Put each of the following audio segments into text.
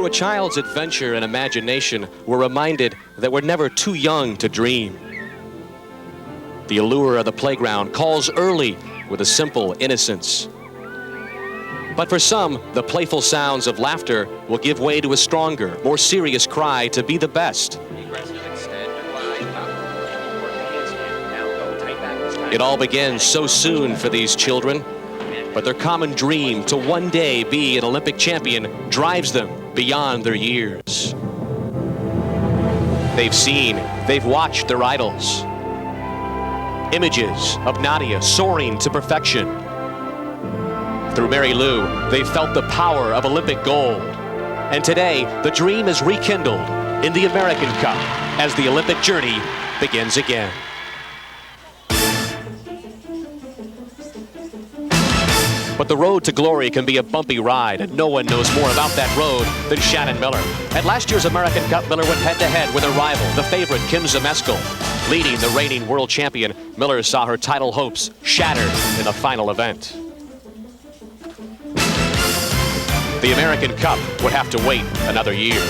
Through a child's adventure and imagination, we're reminded that we're never too young to dream. The allure of the playground calls early with a simple innocence. But for some, the playful sounds of laughter will give way to a stronger, more serious cry to be the best. It all begins so soon for these children, but their common dream to one day be an Olympic champion drives them beyond their years. They've seen, they've watched their idols. Images of Nadia soaring to perfection. Through Mary Lou, they've felt the power of Olympic gold. And today, the dream is rekindled in the American Cup as the Olympic journey begins again. But the road to glory can be a bumpy ride, and no one knows more about that road than Shannon Miller. At last year's American Cup, Miller went head-to-head with her rival, the favorite Kim Zmeskal. Leading the reigning world champion, Miller saw her title hopes shattered in the final event. The American Cup would have to wait another year.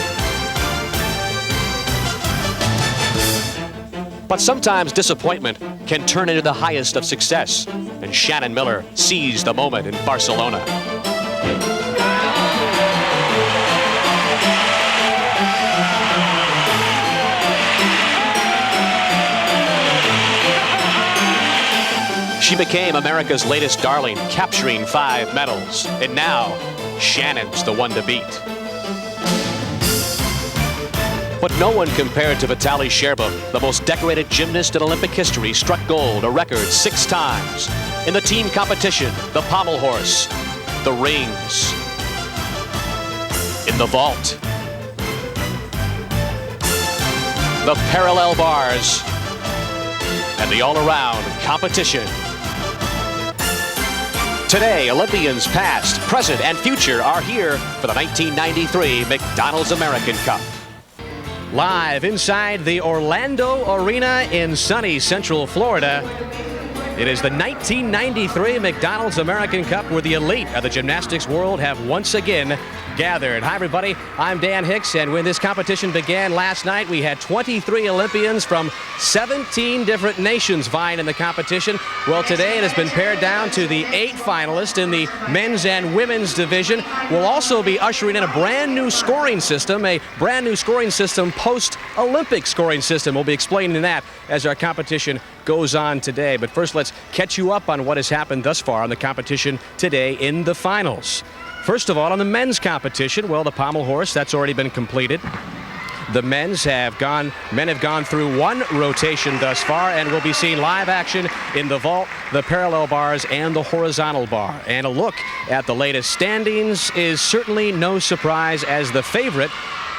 But sometimes disappointment can turn into the highest of success, and Shannon Miller seized the moment in Barcelona. She became America's latest darling, capturing 5 medals, and now Shannon's the one to beat. But no one compared to Vitaly Sherbo, the most decorated gymnast in Olympic history, struck gold a record 6 times. In the team competition, the pommel horse, the rings, in the vault, the parallel bars, and the all-around competition. Today, Olympians past, present, and future are here for the 1993 McDonald's American Cup. Live inside the Orlando Arena in sunny Central Florida, it is the 1993 McDonald's American Cup where the elite of the gymnastics world have once again gathered. Hi everybody, I'm Dan Hicks, and when this competition began last night, we had 23 Olympians from 17 different nations vying in the competition. Well, today it has been pared down to the 8 finalists in the men's and women's division. We'll also be ushering in a brand new scoring system, post-Olympic scoring system. We'll be explaining that as our competition goes on today. But first, let's catch you up on what has happened thus far on the competition today in the finals. First of all, on the men's competition, well, the pommel horse, that's already been completed. The men have gone through 1 rotation thus far, and we'll be seeing live action in the vault, the parallel bars, and the horizontal bar. And a look at the latest standings is certainly no surprise, as the favorite,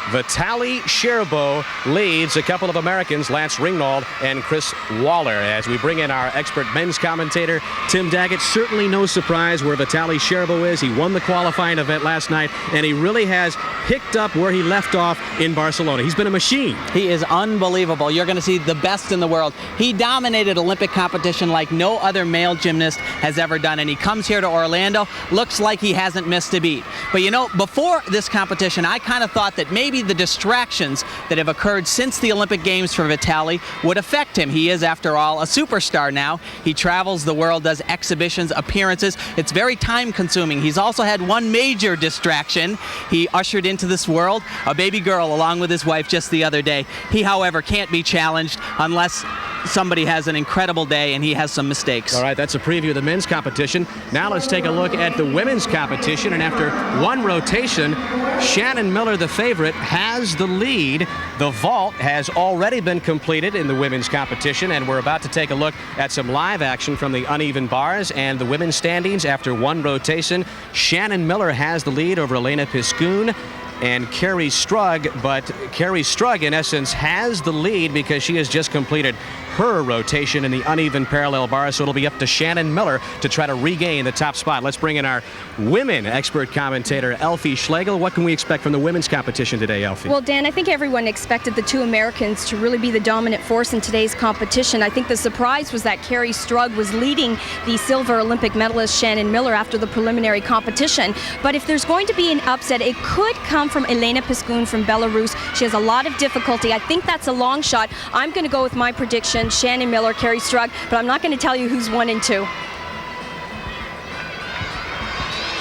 Vitaly Sherbo, leads a couple of Americans, Lance Ringnaald and Chris Waller. As we bring in our expert men's commentator, Tim Daggett, certainly no surprise where Vitaly Sherbo is. He won the qualifying event last night, and he really has picked up where he left off in Barcelona. He's been a machine. He is unbelievable. You're going to see the best in the world. He dominated Olympic competition like no other male gymnast has ever done, and he comes here to Orlando, looks like he hasn't missed a beat. But you know, before this competition, I kind of thought that maybe the distractions that have occurred since the Olympic Games for Vitaly would affect him. He is, after all, a superstar now. He travels the world, does exhibitions, appearances. It's very time-consuming. He's also had one major distraction. He ushered into this world a baby girl along with his wife just the other day. He, however, can't be challenged unless somebody has an incredible day and he has some mistakes. All right, that's a preview of the men's competition. Now let's take a look at the women's competition, and after 1 rotation, Shannon Miller, the favorite, has the lead. The vault has already been completed in the women's competition, and we're about to take a look at some live action from the uneven bars and the women's standings. After 1 rotation, Shannon Miller has the lead over Elena Piscun and KERRI STRUG, but KERRI STRUG, in essence, has the lead because she has just completed her rotation in the uneven parallel bars, so it'll be up to Shannon Miller to try to regain the top spot. Let's bring in our women expert commentator, Elfie Schlegel. What can we expect from the women's competition today, Elfie? Well, Dan, I think everyone expected the 2 Americans to really be the dominant force in today's competition. I think the surprise was that KERRI STRUG was leading the silver Olympic medalist Shannon Miller after the preliminary competition. But if there's going to be an upset, it could come from Elena Piskun from Belarus. She has a lot of difficulty. I think that's a long shot. I'm going to go with my prediction, Shannon Miller, Kerri Strug, but I'm not going to tell you who's 1 and 2.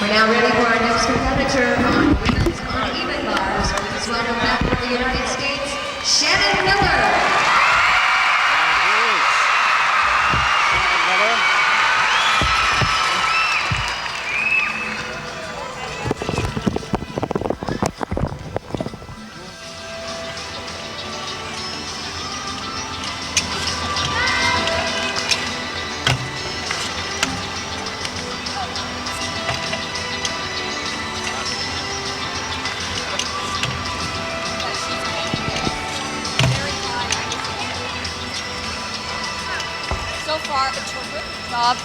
We're now ready for our next competitor on women's uneven bars. Please welcome back from the United States, Shannon Miller. So far, a terrific job.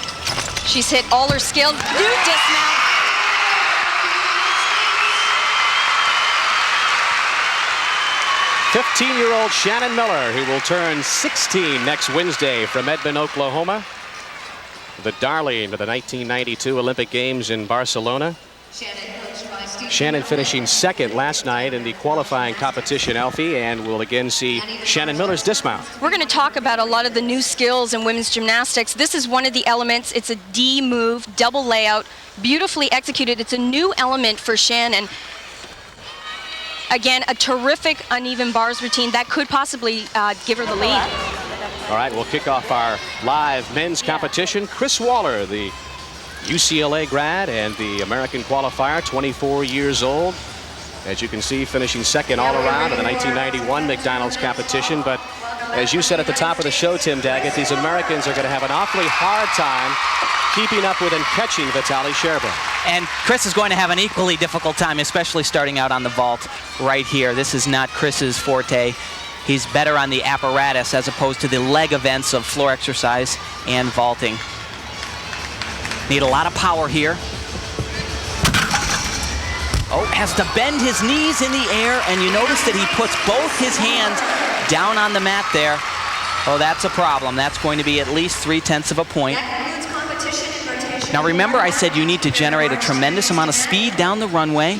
She's hit all her skills. New dismount. "15-year-old Shannon Miller, who will turn 16 next Wednesday from Edmond, Oklahoma. The darling of the 1992 Olympic Games in Barcelona. Shannon finishing second last night in the qualifying competition, Alfie, and we'll again see Shannon Miller's dismount. We're going to talk about a lot of the new skills in women's gymnastics. This is one of the elements. It's a D move, double layout, beautifully executed. It's a new element for Shannon. Again, a terrific uneven bars routine that could possibly give her the lead. All right, we'll kick off our live men's competition. Chris Waller, the UCLA grad and the American qualifier, 24 years old. As you can see, finishing second all around in the 1991 McDonald's competition. But as you said at the top of the show, Tim Daggett, these Americans are going to have an awfully hard time keeping up with and catching Vitaly Sherba. And Chris is going to have an equally difficult time, especially starting out on the vault right here. This is not Chris's forte. He's better on the apparatus as opposed to the leg events of floor exercise and vaulting. Need a lot of power here. Oh, has to bend his knees in the air, and you notice that he puts both his hands down on the mat there. Oh, that's a problem. That's going to be at least 3/10 of a point. Now remember, I said you need to generate a tremendous amount of speed down the runway.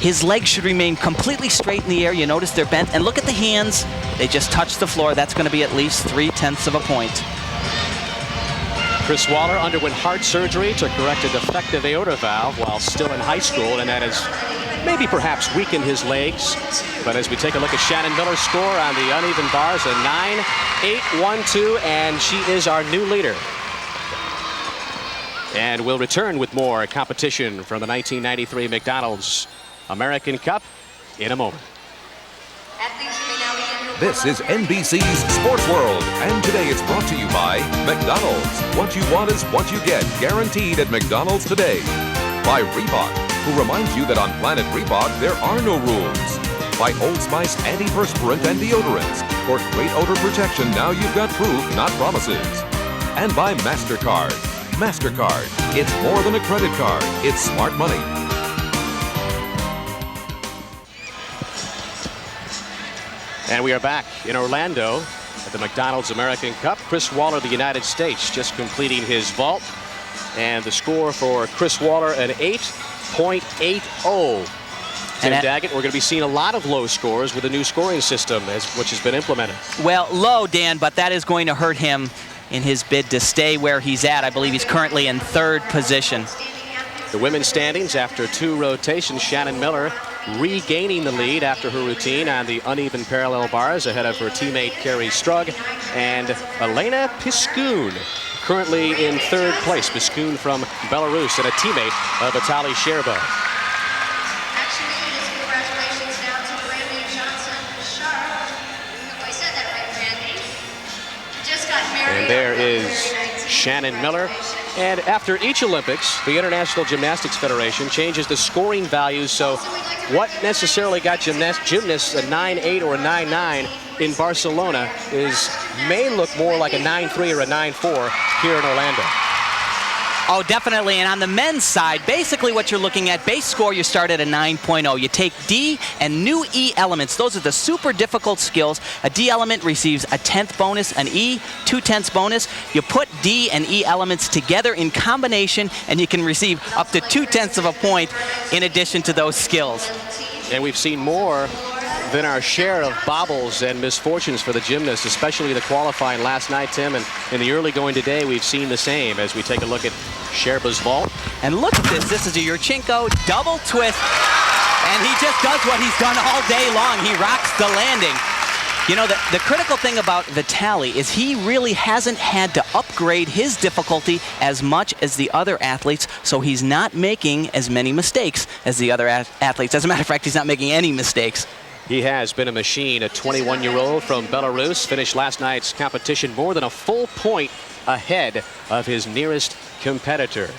His legs should remain completely straight in the air. You notice they're bent, and look at the hands. They just touch the floor. That's going to be at least 3/10 of a point. Chris Waller underwent heart surgery to correct a defective aorta valve while still in high school, and that has maybe perhaps weakened his legs. But as we take a look at Shannon Miller's score on the uneven bars, a 9-8-1-2, and she is our new leader. And we'll return with more competition from the 1993 McDonald's American Cup in a moment. This is NBC's Sports World, and today it's brought to you by McDonald's. What you want is what you get, guaranteed at McDonald's today. By Reebok, who reminds you that on Planet Reebok, there are no rules. By Old Spice antiperspirant and deodorants. For great odor protection, now you've got proof, not promises. And by MasterCard. MasterCard, it's more than a credit card, it's smart money. And we are back in Orlando at the McDonald's American Cup. Chris Waller, the United States, just completing his vault. And the score for Chris Waller, an 8.80. Tim Daggett, we're going to be seeing a lot of low scores with the new scoring system, which has been implemented. Well, low, Dan, but that is going to hurt him in his bid to stay where he's at. I believe he's currently in 3rd position. The women's standings after 2 rotations, Shannon Miller regaining the lead after her routine on the uneven parallel bars ahead of her teammate Kerri Strug, and Elena Piskun currently in 3rd place. Piskun from Belarus and a teammate of Vitaly Sherba. And there is Shannon Miller. And after each Olympics, the International Gymnastics Federation changes the scoring values. So what necessarily got gymnasts a 9-8 or a 9-9 in Barcelona may look more like a 9-3 or a 9-4 here in Orlando. Oh, definitely. And on the men's side, basically what you're looking at, base score, you start at a 9.0. You take D and new E elements. Those are the super difficult skills. A D element receives a 10th bonus, an E, 2/10 bonus. You put D and E elements together in combination, and you can receive up to 2/10 of a point in addition to those skills. And we've seen more than our share of bobbles and misfortunes for the gymnasts, especially the qualifying last night, Tim. And in the early going today, we've seen the same as we take a look at Sherba's vault. And look at this. This is a Yurchenko double twist. And he just does what he's done all day long. He rocks the landing. You know, the critical thing about Vitaly is he really hasn't had to upgrade his difficulty as much as the other athletes, so he's not making as many mistakes as the other athletes. As a matter of fact, he's not making any mistakes. He has been a machine. A 21-year-old from Belarus finished last night's competition more than a full point ahead of his nearest competitor.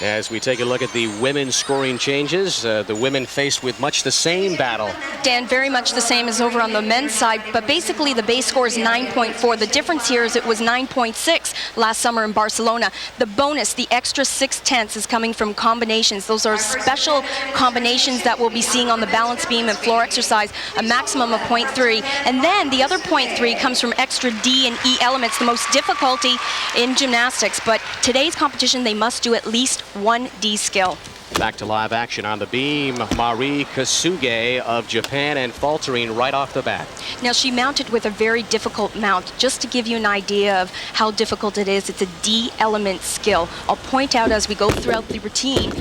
As we take a look at the women's scoring changes, the women faced with much the same battle. Dan, very much the same as over on the men's side, but basically the base score is 9.4. The difference here is it was 9.6 last summer in Barcelona. The bonus, the extra 6/10, is coming from combinations. Those are special combinations that we'll be seeing on the balance beam and floor exercise, a maximum of 0.3. And then the other 0.3 comes from extra D and E elements, the most difficulty in gymnastics. But today's competition, they must do at least one D skill. Back to live action on the beam, Marie Kasuge of Japan, and faltering right off the bat. Now she mounted with a very difficult mount. Just to give you an idea of how difficult it is, it's a D element skill. I'll point out as we go throughout the routine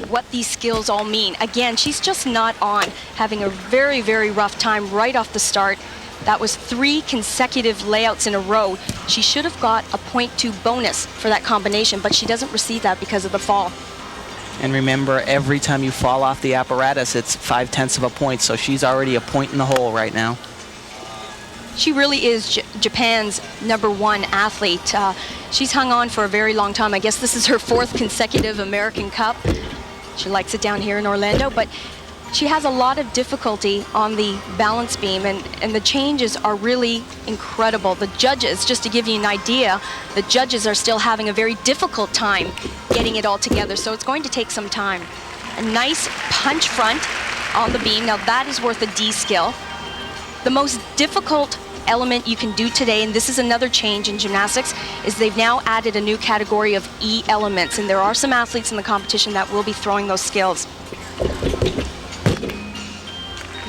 what these skills all mean. Again, she's just not on, having a very, very rough time right off the start. That was 3 consecutive layouts in a row. She should have got a 0.2 bonus for that combination, but she doesn't receive that because of the fall. And remember, every time you fall off the apparatus, it's 0.5 of a point, so she's already a point in the hole right now. She really is Japan's #1 athlete. She's hung on for a very long time. I guess this is her 4th consecutive American Cup. She likes it down here in Orlando, but she has a lot of difficulty on the balance beam, and the changes are really incredible. The judges, just to give you an idea, the judges are still having a very difficult time getting it all together, so it's going to take some time. A nice punch front on the beam. Now that is worth a D skill. The most difficult element you can do today, and this is another change in gymnastics, is they've now added a new category of E elements, and there are some athletes in the competition that will be throwing those skills.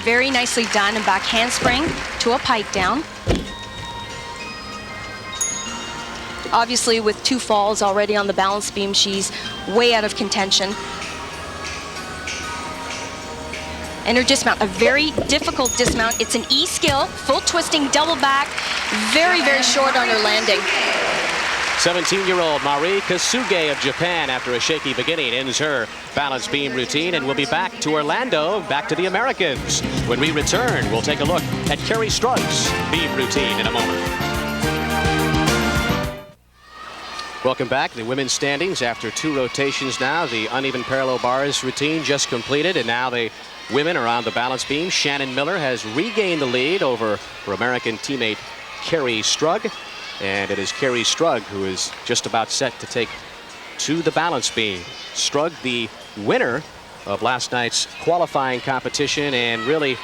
Very nicely done, and back handspring to a pike down. Obviously, with 2 falls already on the balance beam, she's way out of contention. And her dismount, a very difficult dismount. It's an E skill, full twisting, double back, very, very short on her landing. 17-year-old Marie Kasuge of Japan, after a shaky beginning, ends her balance beam routine, and we'll be back to Orlando, back to the Americans. When we return, we'll take a look at KERRI STRUG's beam routine in a moment. Welcome back. The women's standings after 2 rotations now. The uneven parallel bars routine just completed, and now the women are on the balance beam. Shannon Miller has regained the lead over her American teammate KERRI STRUG. And it is KERRI STRUG who is just about set to take to the balance beam. STRUG, the winner of last night's qualifying competition, and really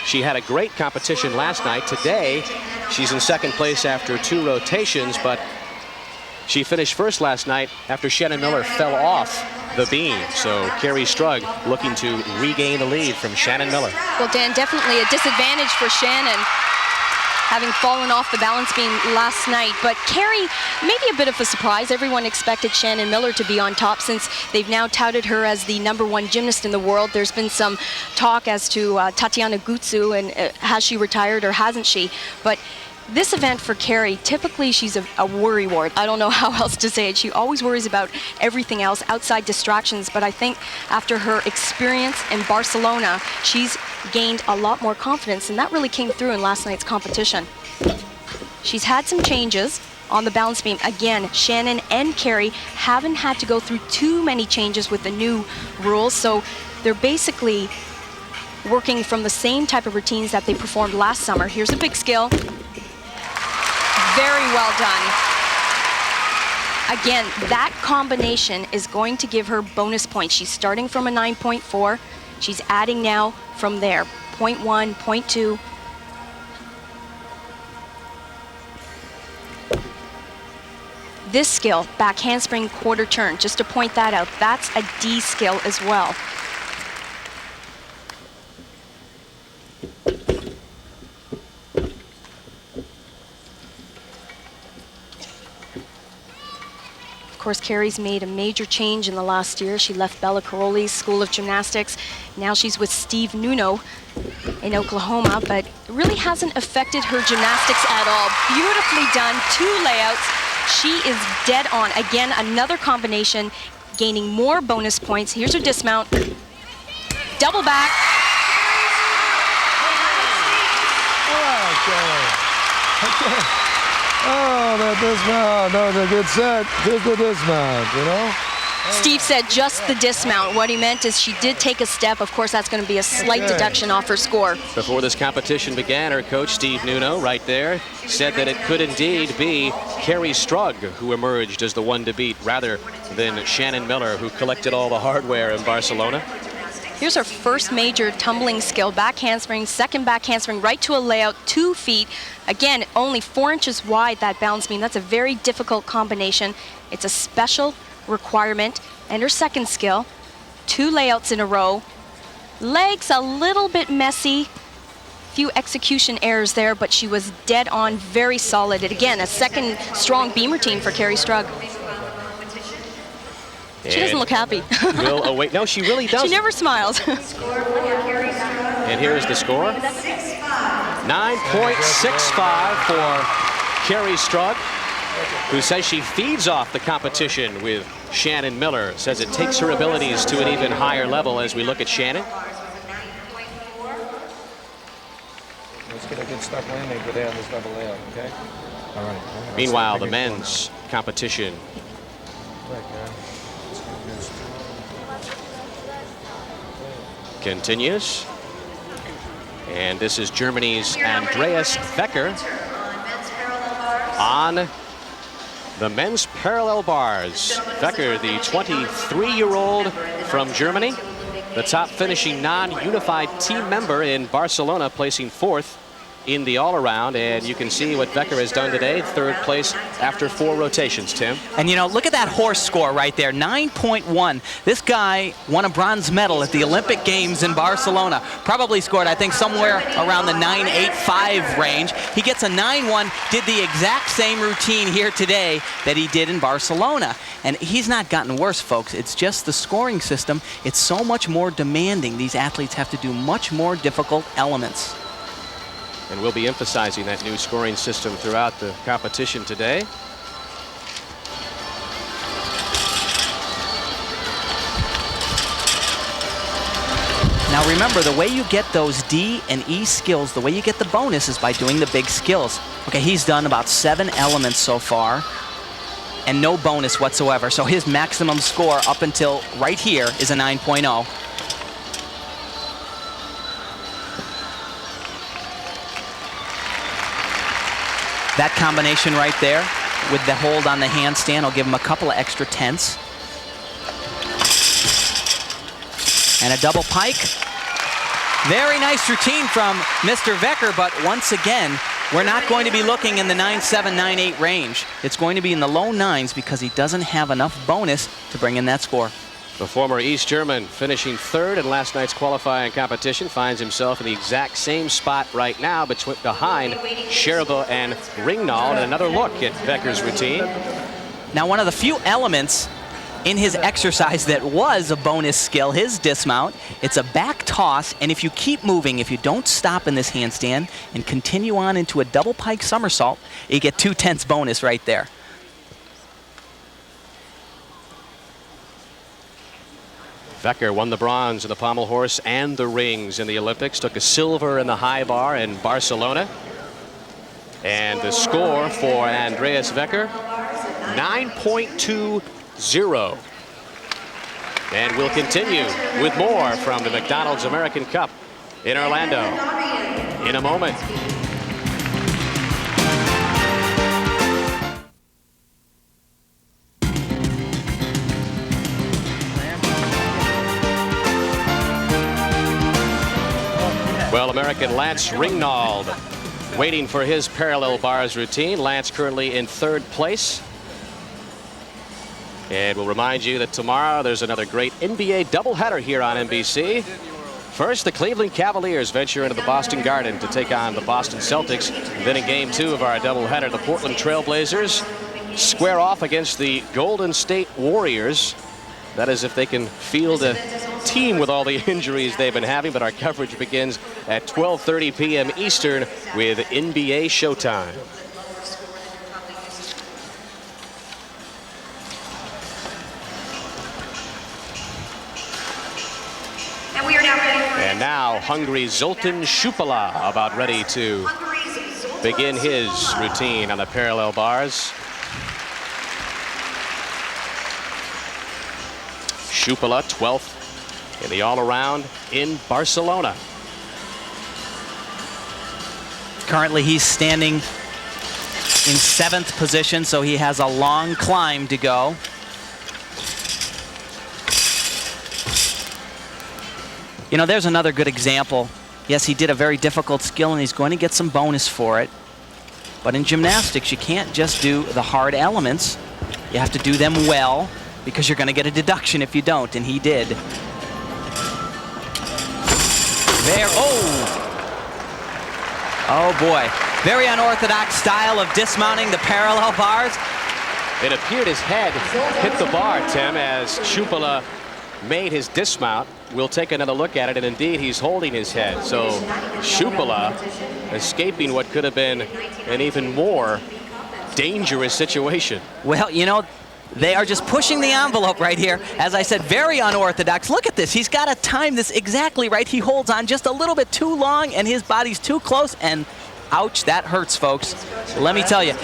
she had a great competition last night. Today she's in 2nd place after 2 rotations, but she finished 1st last night after Shannon Miller fell off the beam. So KERRI STRUG looking to regain the lead from Shannon Miller. Well, Dan, definitely a disadvantage for Shannon, having fallen off the balance beam last night. But KERRI, maybe a bit of a surprise. Everyone expected Shannon Miller to be on top since they've now touted her as the #1 gymnast in the world. There's been some talk as to Tatiana Gutsu, and has she retired or hasn't she? But this event for KERRI, typically she's a worrywart. I don't know how else to say it. She always worries about everything else, outside distractions, but I think after her experience in Barcelona, she's gained a lot more confidence, and that really came through in last night's competition. She's had some changes on the balance beam. Again, Shannon and KERRI haven't had to go through too many changes with the new rules, so they're basically working from the same type of routines that they performed last summer. Here's a big skill. Very well done. Again, that combination is going to give her bonus points. She's starting from a 9.4. She's adding now from there, 0.1, 0.2. this skill, back handspring quarter turn, just to point that out, that's a D skill as well. Of course, Kerri's made a major change in the last year. She left Bella Caroli's School of Gymnastics. Now she's with Steve Nuno in Oklahoma, but it really hasn't affected her gymnastics at all. Beautifully done, 2 layouts. She is dead on. Again, another combination, gaining more bonus points. Here's her dismount. Double back. Oh, that dismount. That was a good set. Just the dismount, you know? Steve said just the dismount. What he meant is she did take a step. Of course, that's going to be a slight deduction off her score. Before this competition began, her coach, Steve Nuno, right there, said that it could indeed be KERRI STRUG who emerged as the one to beat, rather than Shannon Miller, who collected all the hardware in Barcelona. Here's her first major tumbling skill, back handspring, second back handspring, right to a layout, 2 feet. Again, only 4 inches wide, that balance beam. That's a very difficult combination. It's a special requirement. And her second skill, 2 layouts in a row. Legs a little bit messy, few execution errors there, but she was dead on, very solid. And again, a second strong beam routine for KERRI STRUG. She doesn't look happy. Will await. No, she really doesn't. She never smiles. And here's the score. 9.65 for KERRI STRUG, who says she feeds off the competition with Shannon Miller. Says it takes her abilities to an even higher level as we look at Shannon. Let's get a good stop landing today on this double layout, okay? All right. Meanwhile, the men's competition. Continues. And this is Germany's Andreas WECKER on the men's parallel bars. WECKER, the 23-year-old from Germany, the top finishing non-unified team member in Barcelona, placing 4th in the all-around, and you can see what WECKER has done today, 3rd place after 4 rotations, Tim. And you know, look at that horse score right there, 9.1. This guy won a bronze medal at the Olympic Games in Barcelona. Probably scored, I think, somewhere around the 9.85 range. He gets a 9.1, did the exact same routine here today that he did in Barcelona. And he's not gotten worse, folks. It's just the scoring system. It's so much more demanding. These athletes have to do much more difficult elements. And we'll be emphasizing that new scoring system throughout the competition today. Now remember, the way you get those D and E skills, the way you get the bonus is by doing the big skills. Okay, he's done about 7 elements so far and no bonus whatsoever. So his maximum score up until right here is a 9.0. That combination right there with the hold on the handstand will give him a couple of extra tenths. And a double pike. Very nice routine from Mr. WECKER, but once again, we're not going to be looking in the 9.7, 9.8 range. It's going to be in the low 9s because he doesn't have enough bonus to bring in that score. The former East German, finishing 3rd in last night's qualifying competition, finds himself in the exact same spot right now behind Scherbe and Ringnal. And another look at WECKER's routine. Now, one of the few elements in his exercise that was a bonus skill, his dismount, it's a back toss, and if you keep moving, if you don't stop in this handstand and continue on into a double pike somersault, you get 2 tenths bonus right there. WECKER won the bronze in the pommel horse and the rings in the Olympics, took a silver in the high bar in Barcelona. And the score for Andreas WECKER, 9.20. And we'll continue with more from the McDonald's American Cup in Orlando in a moment. Well, American Lance Ringnald waiting for his parallel bars routine. Lance currently in 3rd place. And we'll remind you that tomorrow there's another great NBA doubleheader here on NBC. First, the Cleveland Cavaliers venture into the Boston Garden to take on the Boston Celtics. Then in game 2 of our doubleheader, the Portland Trailblazers square off against the Golden State Warriors. That is if they can field a team with all the injuries they've been having, but our coverage begins at 12:30 p.m. Eastern with NBA Showtime. And now Hungary's Zoltan SUPOLA about ready to begin his routine on the parallel bars. SUPOLA 12th in the all-around in Barcelona. Currently he's standing in 7th position, so he has a long climb to go. You know, there's another good example. Yes, he did a very difficult skill and he's going to get some bonus for it. But in gymnastics, you can't just do the hard elements. You have to do them well, because you're going to get a deduction if you don't, and he did. There, oh boy. Very unorthodox style of dismounting the parallel bars. It appeared his head hit the bar, Tim, as SUPOLA made his dismount. We'll take another look at it, and indeed he's holding his head. So SUPOLA escaping what could have been an even more dangerous situation. Well, you know, they are just pushing the envelope right here. As I said, very unorthodox. Look at this. He's got to time this exactly right. He holds on just a little bit too long, and his body's too close, and ouch, that hurts, folks. Let me tell you,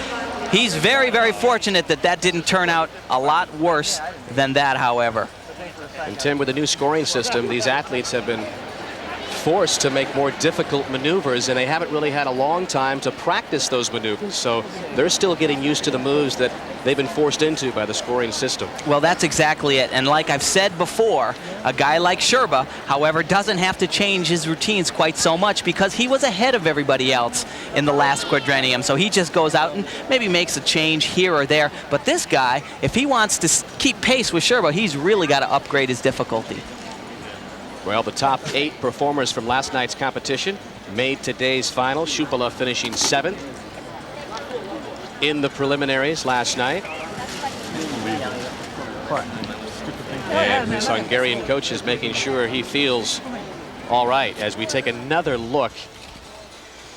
he's very, very fortunate that that didn't turn out a lot worse than that, however. And Tim, with the new scoring system, these athletes have been forced to make more difficult maneuvers, and they haven't really had a long time to practice those maneuvers. So they're still getting used to the moves that they've been forced into by the scoring system. Well, that's exactly it. And like I've said before, a guy like Sherba, however, doesn't have to change his routines quite so much because he was ahead of everybody else in the last quadrennium. So he just goes out and maybe makes a change here or there. But this guy, if he wants to keep pace with Sherba, he's really got to upgrade his difficulty. Well, the top 8 performers from last night's competition made today's final. SUPOLA finishing 7th in the preliminaries last night. And his Hungarian coach is making sure he feels all right as we take another look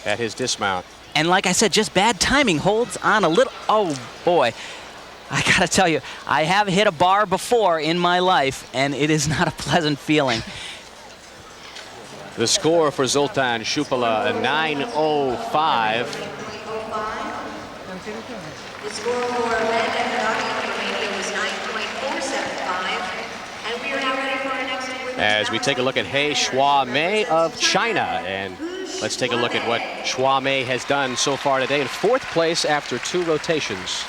at his dismount. And like I said, just bad timing. Holds on a little. Oh, boy. I got to tell you, I have hit a bar before in my life, and it is not a pleasant feeling. The score for Zoltan SUPOLA, a 9:05. The score for men and Romania was 9.475. And we are now ready for our next women's As we take a look at He Shua Mei of China. And let's take a look at what Shua Mei has done so far today in 4th place after 2 rotations.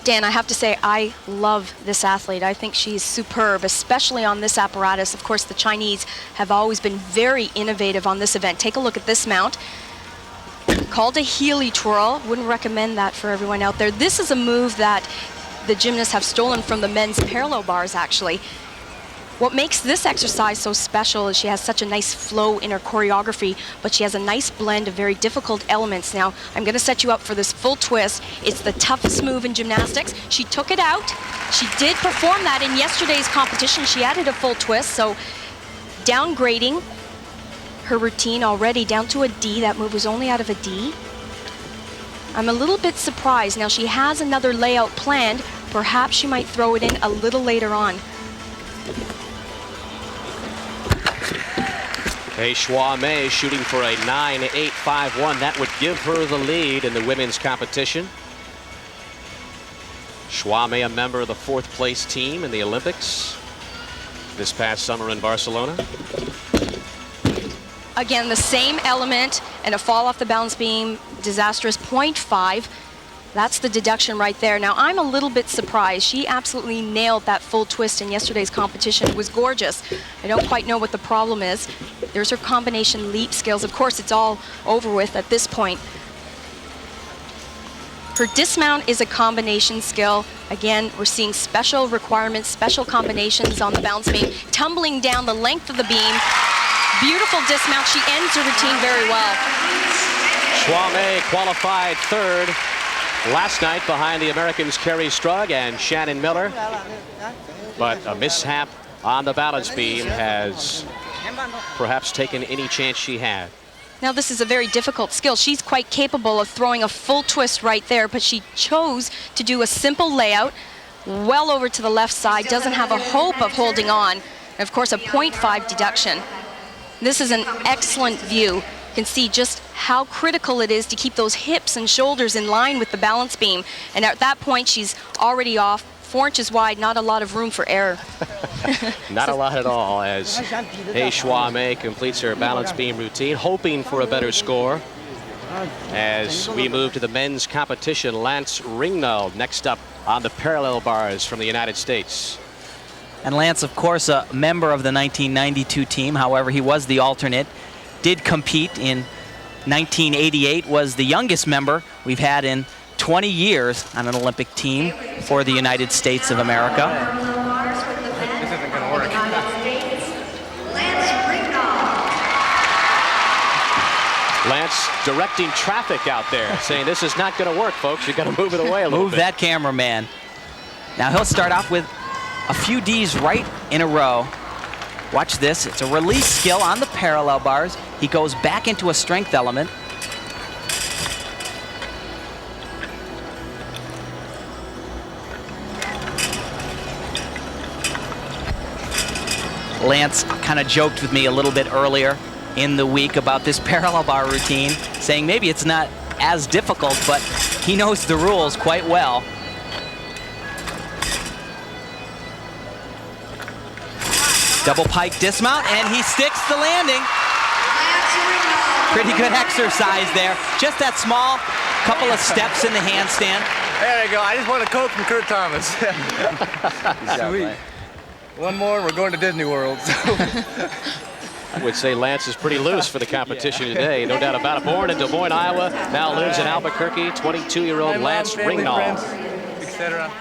Dan, I have to say, I love this athlete. I think she's superb, especially on this apparatus. Of course, the Chinese have always been very innovative on this event. Take a look at this mount. Called a Healy twirl. Wouldn't recommend that for everyone out there. This is a move that the gymnasts have stolen from the men's parallel bars, actually. What makes this exercise so special is she has such a nice flow in her choreography, but she has a nice blend of very difficult elements. Now, I'm going to set you up for this full twist. It's the toughest move in gymnastics. She took it out. She did perform that in yesterday's competition. She added a full twist, so downgrading her routine already down to a D. That move was only out of a D. I'm a little bit surprised. Now, she has another layout planned. Perhaps she might throw it in a little later on. He Shua Mei shooting for a 9.851. That would give her the lead in the women's competition. Shua Mei, a member of the 4th place team in the Olympics this past summer in Barcelona. Again, the same element and a fall off the balance beam, disastrous 0.5. That's the deduction right there. Now, I'm a little bit surprised. She absolutely nailed that full twist in yesterday's competition. It was gorgeous. I don't quite know what the problem is. There's her combination leap skills. Of course, it's all over with at this point. Her dismount is a combination skill. Again, we're seeing special requirements, special combinations on the balance beam, tumbling down the length of the beam. Beautiful dismount. She ends her routine very well. Chouame qualified third last night behind the Americans KERRI STRUG and Shannon Miller. But a mishap on the balance beam has perhaps taken any chance she had. Now this is a very difficult skill. She's quite capable of throwing a full twist right there, but she chose to do a simple layout well over to the left side, doesn't have a hope of holding on. And of course, a 0.5 deduction. This is an excellent view. You can see just how critical it is to keep those hips and shoulders in line with the balance beam. And at that point, she's already off. 4 inches wide, not a lot of room for error. Not a lot at all as Chouame completes her balance beam routine, hoping for a better score. As we move to the men's competition, Lance Ringnal next up on the parallel bars from the United States. And Lance, of course, a member of the 1992 team. However, he was the alternate. Did compete in 1988, was the youngest member we've had in 20 years on an Olympic team for the United States of America. This isn't going to work. Lance directing traffic out there, saying this is not going to work, folks. You got to move it away a little bit. Move that cameraman. Now he'll start off with a few Ds right in a row. Watch this. It's a release skill on the parallel bars. He goes back into a strength element. Lance kind of joked with me a little bit earlier in the week about this parallel bar routine, saying maybe it's not as difficult, but he knows the rules quite well. Double pike dismount, and he sticks the landing. Pretty good exercise there. Just that small couple of steps in the handstand. There you go. I just want a Coke from Kurt Thomas. Sweet. One more, we're going to Disney World. I would say Lance is pretty loose for the competition today, no doubt about it. Born in Des Moines, Iowa, now lives in Albuquerque, 22-year-old Lance Ringnal,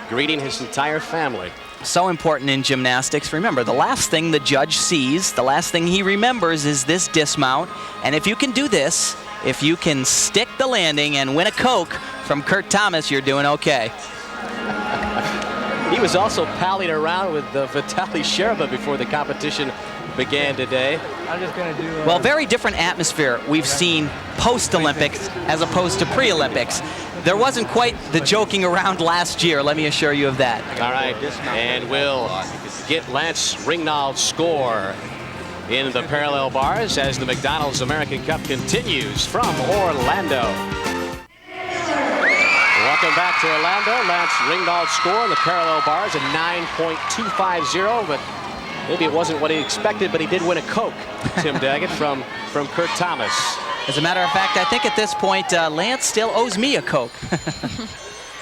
greeting his entire family. So important in gymnastics. Remember, the last thing the judge sees, the last thing he remembers is this dismount. And if you can do this, if you can stick the landing and win a Coke from Kurt Thomas, you're doing okay. He was also palling around with Vitaly Sherba before the competition began today. I'm just going to do... Well, very different atmosphere we've seen post-Olympics as opposed to pre-Olympics. There wasn't quite the joking around last year, let me assure you of that. All right, and we'll get Lance Ringnal's score in the parallel bars as the McDonald's American Cup continues from Orlando. Welcome back to Orlando. Lance Ringnal's score in the parallel bars at 9.250, but maybe it wasn't what he expected, but he did win a Coke, Tim Daggett, from Kurt Thomas. As a matter of fact, I think at this point, Lance still owes me a Coke.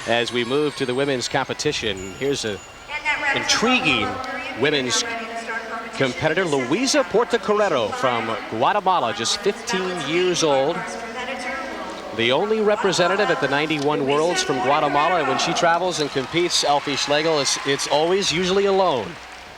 As we move to the women's competition, here's an intriguing women's competitor, Luisa Portocarrero from Guatemala, just 15 years old. The only representative at the 91 Worlds from Guatemala, and when she travels and competes, Alfie Schlegel, it's always usually alone.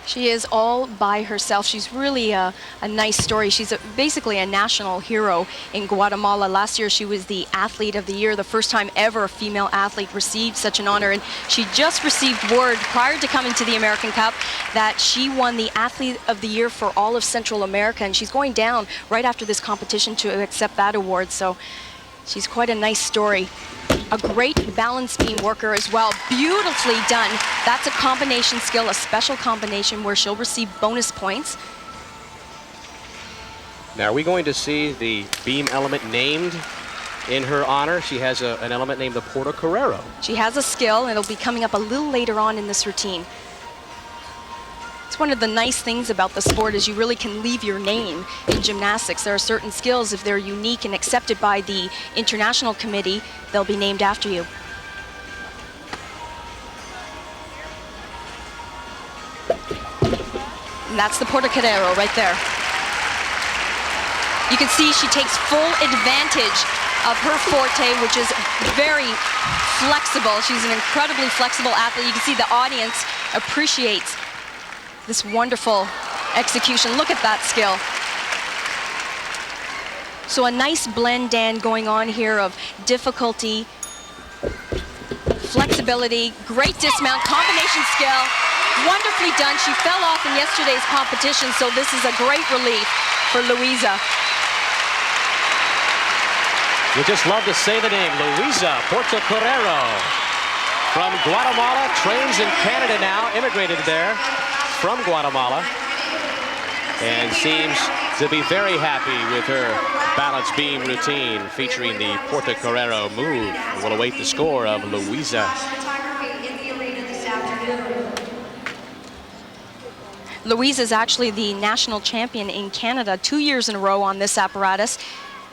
She is all by herself. She's really a nice story. She's basically a national hero in Guatemala. Last year she was the Athlete of the Year, the first time ever a female athlete received such an honor. And she just received word prior to coming to the American Cup that she won the Athlete of the Year for all of Central America. And she's going down right after this competition to accept that award. So she's quite a nice story. A great balance beam worker as well. Beautifully done. That's a combination skill, a special combination where she'll receive bonus points. Now, are we going to see the beam element named in her honor? She has an element named the Portocarrero. She has a skill, and it'll be coming up a little later on in this routine. It's one of the nice things about the sport is you really can leave your name in gymnastics. There are certain skills, if they're unique and accepted by the international committee, they'll be named after you. And that's the Portocarrero right there. You can see she takes full advantage of her forte, which is very flexible. She's an incredibly flexible athlete. You can see the audience appreciates this wonderful execution. Look at that skill. So a nice blend, Dan, going on here of difficulty, flexibility, great dismount, combination skill. Wonderfully done. She fell off in yesterday's competition, so this is a great relief for Luisa. You just love to say the name, Luisa Portocarrero. From Guatemala, trains in Canada now, immigrated there from Guatemala, and seems to be very happy with her balance beam routine featuring the Portocarrero move. We'll await the score of Luisa. Louise is actually the national champion in Canada 2 years in a row on this apparatus.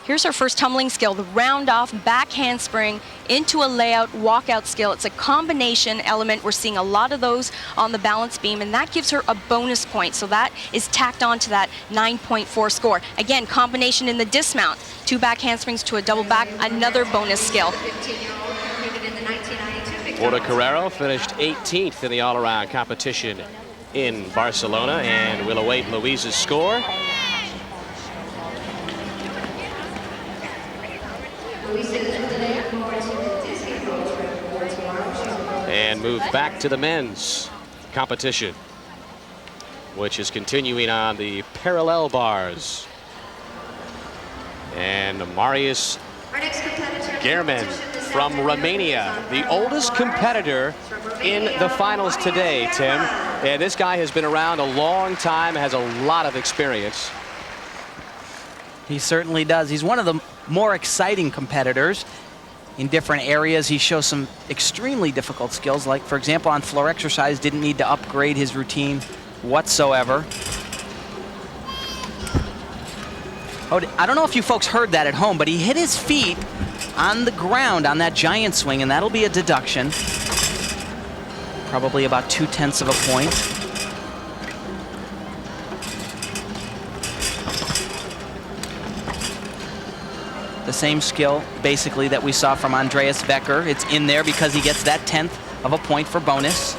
Here's her first tumbling skill, the round off back handspring into a layout walkout skill. It's a combination element. We're seeing a lot of those on the balance beam, and that gives her a bonus point. So that is tacked on to that 9.4 score. Again, combination in the dismount. 2 back handsprings to a double back, another bonus skill. Portocarrero finished 18th in the all-around competition in Barcelona, and we'll await Louisa's score. And move back to the men's competition, which is continuing on the parallel bars. And Marius German from Romania, the oldest competitor in the finals today, Tim. And this guy has been around a long time, has a lot of experience. He certainly does. He's one of the more exciting competitors in different areas. He shows some extremely difficult skills, like, for example, on floor exercise, didn't need to upgrade his routine whatsoever. Oh, I don't know if you folks heard that at home, but he hit his feet on the ground on that giant swing, and that'll be a deduction. Probably about 2/10 of a point. The same skill, basically, that we saw from Andreas WECKER. It's in there because he gets that 1/10 of a point for bonus.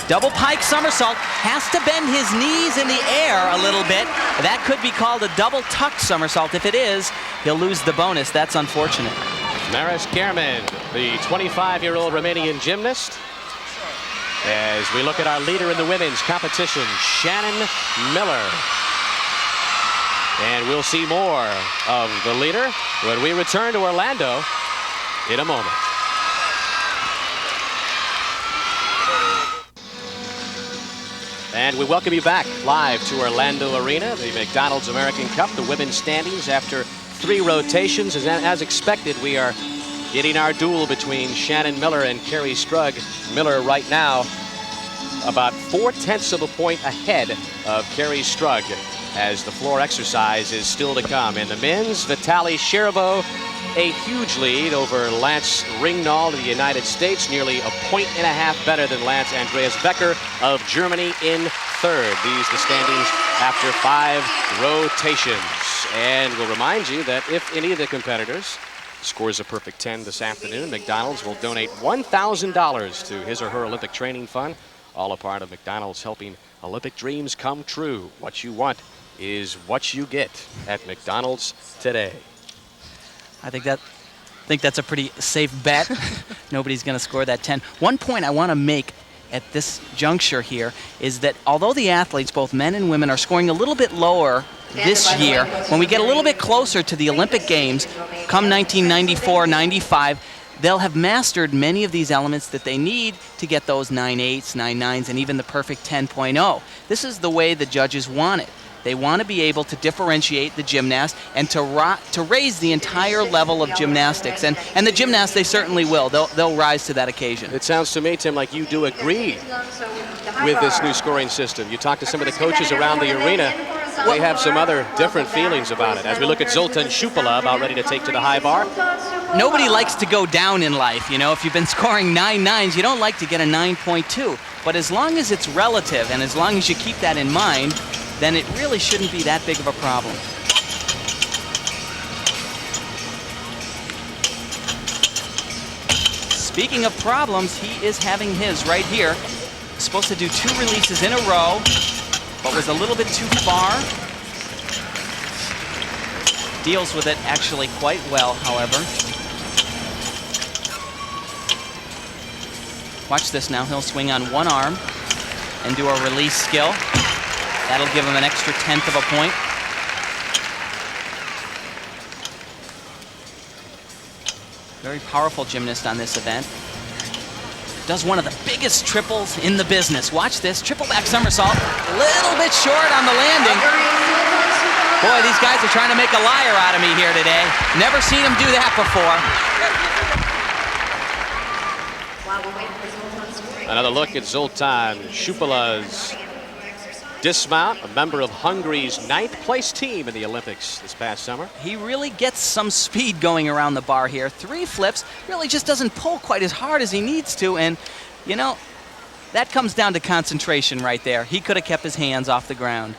Double pike somersault, has to bend his knees in the air a little bit. That could be called a double tuck somersault. If it is, he'll lose the bonus. That's unfortunate. Marius German, the 25-year-old Romanian gymnast. As we look at our leader in the women's competition, Shannon Miller. And we'll see more of the leader when we return to Orlando in a moment. And we welcome you back live to Orlando Arena, the McDonald's American Cup, the women's standings after 3 rotations. As expected, we are getting our duel between Shannon Miller and KERRI STRUG. Miller right now about 4/10 of a point ahead of KERRI STRUG, as the floor exercise is still to come. In the men's, Vitaly Sherbo, a huge lead over Lance Ringnal of the United States, nearly a 1.5 better than Lance. Andreas WECKER of Germany in third. These the standings after 5 rotations. And we'll remind you that if any of the competitors scores a perfect 10 this afternoon, McDonald's will donate $1,000 to his or her Olympic training fund. All a part of McDonald's helping Olympic dreams come true. What you want is what you get at McDonald's today. I think that's a pretty safe bet. Nobody's going to score that 10. One point I want to make at this juncture here is that although the athletes, both men and women, are scoring a little bit lower this year, when we get a little bit closer to the Olympic Games, come 1994-95, they'll have mastered many of these elements that they need to get those 9.8s, 9.9s, and even the perfect 10.0. This is the way the judges want it. They want to be able to differentiate the gymnast and to raise the entire level of gymnastics. And the gymnasts, they certainly will. They'll rise to that occasion. It sounds to me, Tim, like you do agree with this new scoring system. You talk to some of the coaches around the arena, they have some other different feelings about it. As we look at Zoltan SUPOLA, about ready to take to the high bar. Nobody likes to go down in life. You know, if you've been scoring 9.9s, you don't like to get a 9.2. But as long as it's relative and as long as you keep that in mind, then it really shouldn't be that big of a problem. speaking of problems, he is having his right here. Supposed to do 2 releases in a row, but was a little bit too far. Deals with it actually quite well, however. Watch this now. He'll swing on one arm and do a release skill. That'll give him an extra 1/10 of a point. Very powerful gymnast on this event. Does one of the biggest triples in the business. Watch this, triple back somersault. A little bit short on the landing. Boy, these guys are trying to make a liar out of me here today. Never seen them do that before. Another look at Zoltan Supola's dismount, a member of Hungary's 9th place team in the Olympics this past summer. He really gets some speed going around the bar here. 3 flips, really just doesn't pull quite as hard as he needs to. And, you know, that comes down to concentration right there. He could have kept his hands off the ground.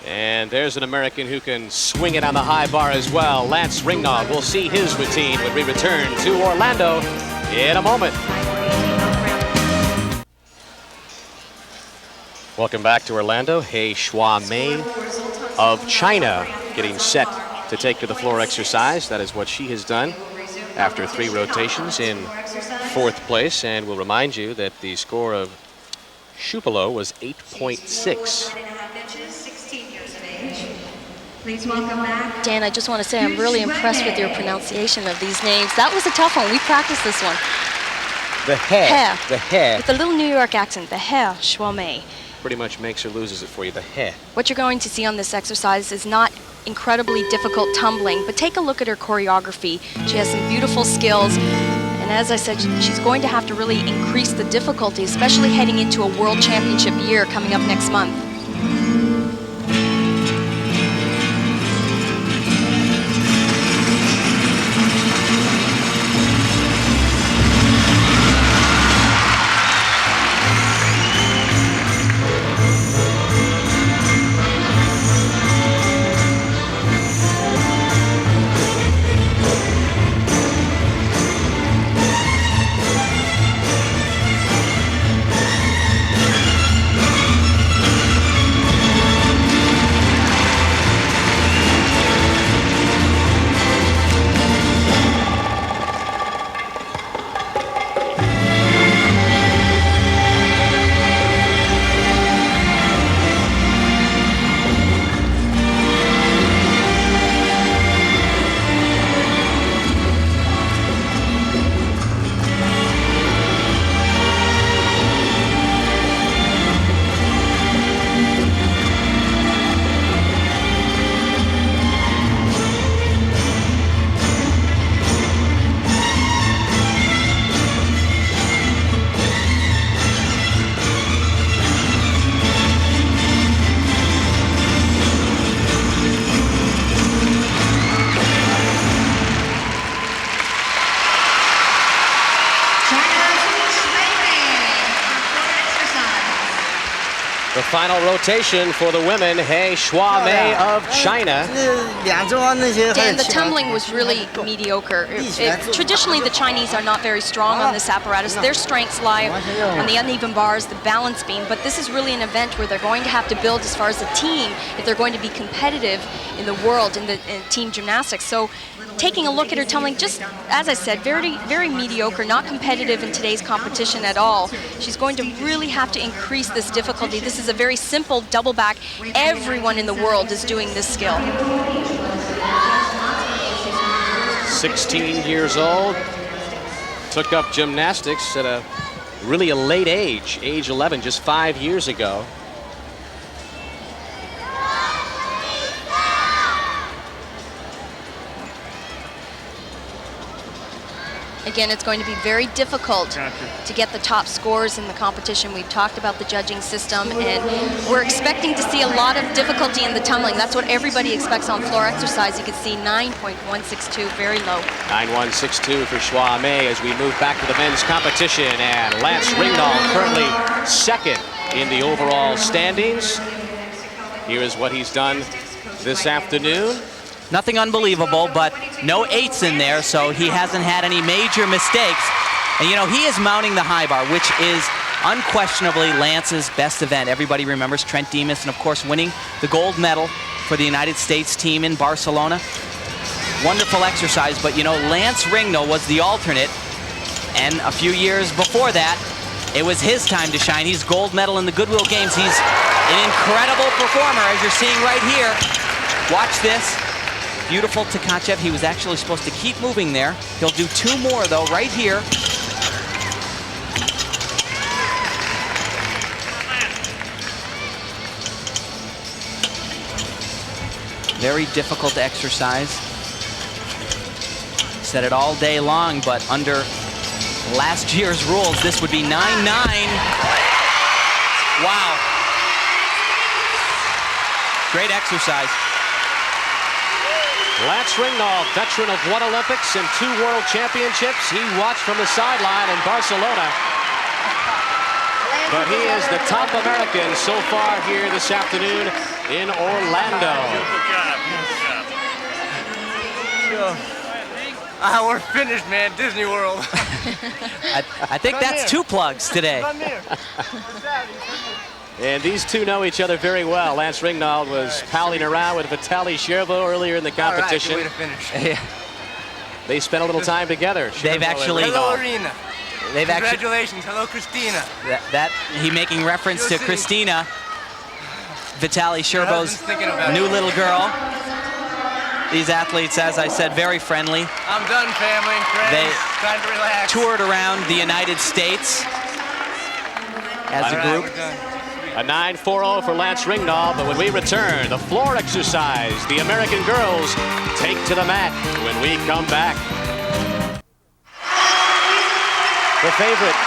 And there's an American who can swing it on the high bar as well. Lance Ringnaldo. We'll see his routine when we return to Orlando in a moment. Welcome back to Orlando. He Shuamei of China getting set to take to the floor exercise. That is what she has done after 3 rotations in 4th place. And we'll remind you that the score of Supola was 8.6. Please welcome back. Dan, I just want to say I'm really impressed with your pronunciation of these names. That was a tough one. We practiced this one. The hair. The hair. With a little New York accent, the hair, Shuamei. Pretty much makes or loses it for you, the hair. What you're going to see on this exercise is not incredibly difficult tumbling, but take a look at her choreography. She has some beautiful skills, and as I said, she's going to have to really increase the difficulty, especially heading into a World Championship year coming up next month. The final rotation for the women, He Shuamei of China. Dan, the tumbling was really mediocre. Traditionally, the Chinese are not very strong on this apparatus. Their strengths lie on the uneven bars, the balance beam, but this is really an event where they're going to have to build as far as a team if they're going to be competitive in the world, in team gymnastics. So taking a look at her tumbling, just as I said, very, very mediocre, not competitive in today's competition at all. She's going to really have to increase this difficulty. This is a very simple double back. Everyone in the world is doing this skill. 16 years old, took up gymnastics at a really late age 11, just 5 years ago. Again, it's going to be very difficult to get the top scores in the competition. We've talked about the judging system, and we're expecting to see a lot of difficulty in the tumbling. That's what everybody expects on floor exercise. You can see 9.162, very low. 9.162 for Shuamei as we move back to the men's competition, and Lance Ringnaldo currently second in the overall standings. Here is what he's done this afternoon. Nothing unbelievable, but no 8s in there, so he hasn't had any major mistakes. And you know, he is mounting the high bar, which is unquestionably Lance's best event. Everybody remembers Trent Demas and of course winning the gold medal for the United States team in Barcelona. Wonderful exercise, but you know, Lance Ringnalo was the alternate, and a few years before that, it was his time to shine. He's gold medal in the Goodwill Games. He's an incredible performer, as you're seeing right here. Watch this. Beautiful Tkachev. He was actually supposed to keep moving there. He'll do 2 more, though, right here. Very difficult exercise. Said it all day long, but under last year's rules, this would be 9-9. Wow. Great exercise. Lance Ringnalo, veteran of 1 Olympics and 2 World Championships. He watched from the sideline in Barcelona. But he is the top American so far here this afternoon in Orlando. We're finished, man. Disney World. I think that's 2 plugs today. And these two know each other very well. Lance Ringnalo was palling around with Vitaly Sherbo earlier in the competition. All right, good way to finish. They spent a little time together. They've actually... Hello, Arena. They've Congratulations. Hello, Christina. He making reference to Christina, Vitaly Sherbo's new little girl. These athletes, as I said, very friendly. I'm done, family and friends. They time to relax. Toured around the United States as a group. A 9-4-0 for Lance Ringnalo, but when we return, the floor exercise the American girls take to the mat when we come back. The favorite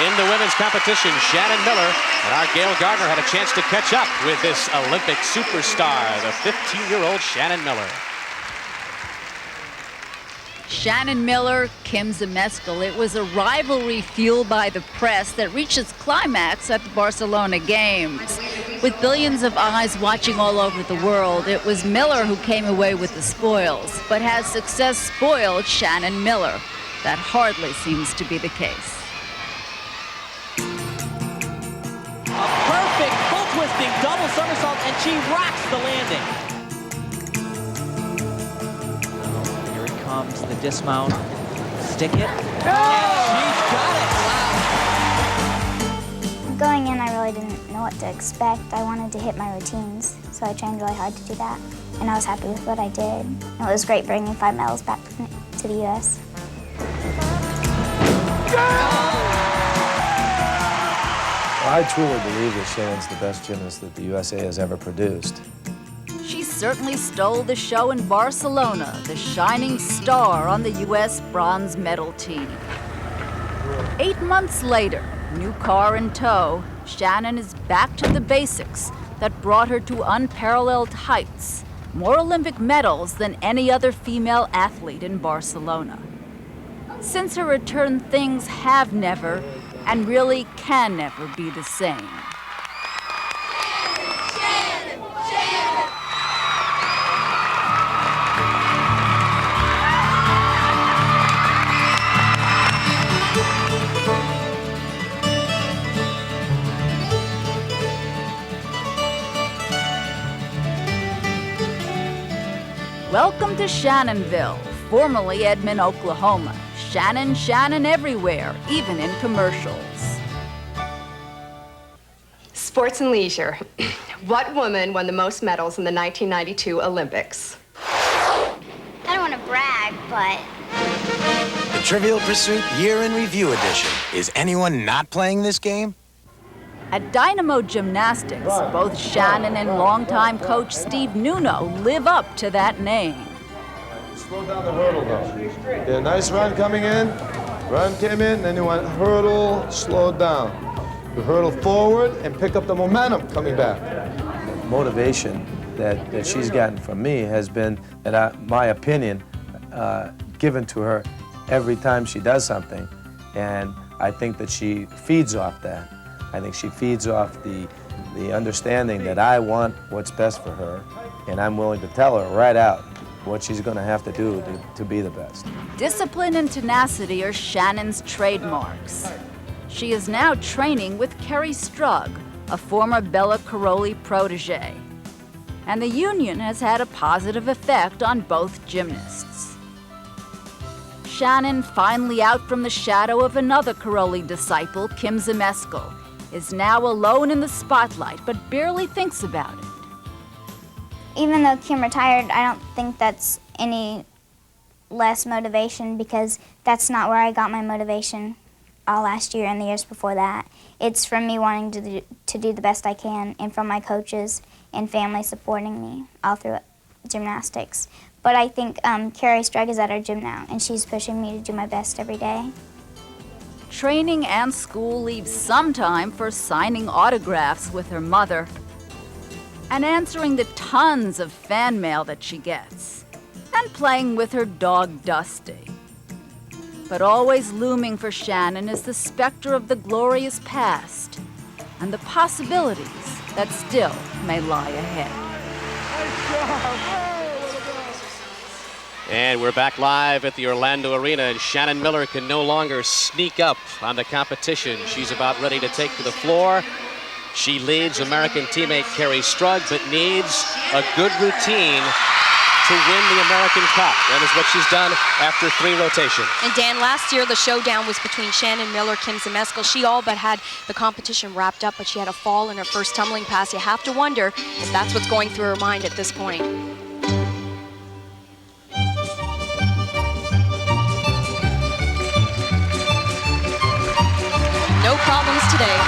in the women's competition, Shannon Miller, and our Gail Gardner had a chance to catch up with this Olympic superstar, the 15-year-old Shannon Miller. Shannon Miller, Kim Zmeskal. It was a rivalry fueled by the press that reached its climax at the Barcelona Games. With billions of eyes watching all over the world, it was Miller who came away with the spoils. But has success spoiled Shannon Miller? That hardly seems to be the case. A perfect full twisting double somersault, and she rocks the landing. Here it comes, the dismount. Stick it. And she's got it. Wow. Going in, I really didn't know what to expect. I wanted to hit my routines, so I trained really hard to do that. And I was happy with what I did. And it was great bringing 5 medals back to the U.S. I truly believe that Shannon's the best gymnast that the USA has ever produced. She certainly stole the show in Barcelona, the shining star on the U.S. bronze medal team. 8 months later, new car in tow, Shannon is back to the basics that brought her to unparalleled heights, more Olympic medals than any other female athlete in Barcelona. Since her return, things have never, and really can never be the same. Welcome to Shannonville, formerly Edmond, Oklahoma. Shannon, Shannon everywhere, even in commercials. Sports and leisure. What woman won the most medals in the 1992 Olympics? I don't want to brag, but... The Trivial Pursuit Year in Review Edition. Is anyone not playing this game? At Dynamo Gymnastics, both Shannon and longtime coach Steve Nuno live up to that name. Slow down the hurdle, though. Yeah, nice run coming in. Run came in, then you went hurdle, slow down. You hurdle forward and pick up the momentum coming back. The motivation that she's gotten from me has been, my opinion, given to her every time she does something. And I think that she feeds off that. I think she feeds off the understanding that I want what's best for her, and I'm willing to tell her right out what she's going to have to do to be the best. Discipline and tenacity are Shannon's trademarks. She is now training with KERRI STRUG, a former Bella Caroli protege. And the union has had a positive effect on both gymnasts. Shannon, finally out from the shadow of another Caroli disciple, Kim Zmeskal, is now alone in the spotlight, but barely thinks about it. Even though Kim retired, I don't think that's any less motivation, because that's not where I got my motivation all last year and the years before that. It's from me wanting to do the best I can, and from my coaches and family supporting me all through gymnastics. But I think KERRI STRUG is at our gym now, and she's pushing me to do my best every day. Training and school leave some time for signing autographs with her mother and answering the tons of fan mail that she gets, and playing with her dog Dusty. But always looming for Shannon is the specter of the glorious past and the possibilities that still may lie ahead. And we're back live at the Orlando Arena, and Shannon Miller can no longer sneak up on the competition. She's about ready to take to the floor. She leads American teammate KERRI STRUG, but needs a good routine to win the American Cup. That is what she's done after 3 rotations. And Dan, last year the showdown was between Shannon Miller, Kim Zmeskal. She all but had the competition wrapped up, but she had a fall in her first tumbling pass. You have to wonder if that's what's going through her mind at this point. No problems today.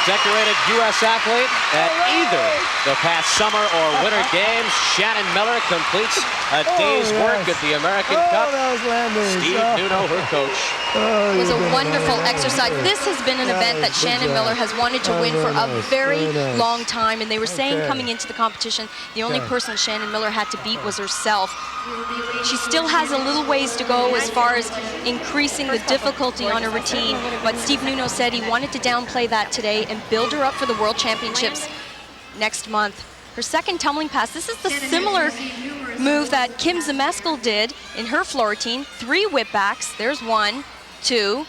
Decorated U.S. athlete at either the past summer or winter games. Shannon Miller completes a day's work at the American Cup. Steve Nuno, her coach. It was a wonderful exercise. This has been an event that Shannon Miller has wanted to win for a very long time, and they were saying coming into the competition, the only person Shannon Miller had to beat was herself. She still has a little ways to go as far as increasing the difficulty on her routine, but Steve Nuno said he wanted to downplay that today and build her up for the World Championships next month. Her second tumbling pass, this is the similar move that Kim Zmeskal did in her floor routine. 3 whip backs, there's 1, 2,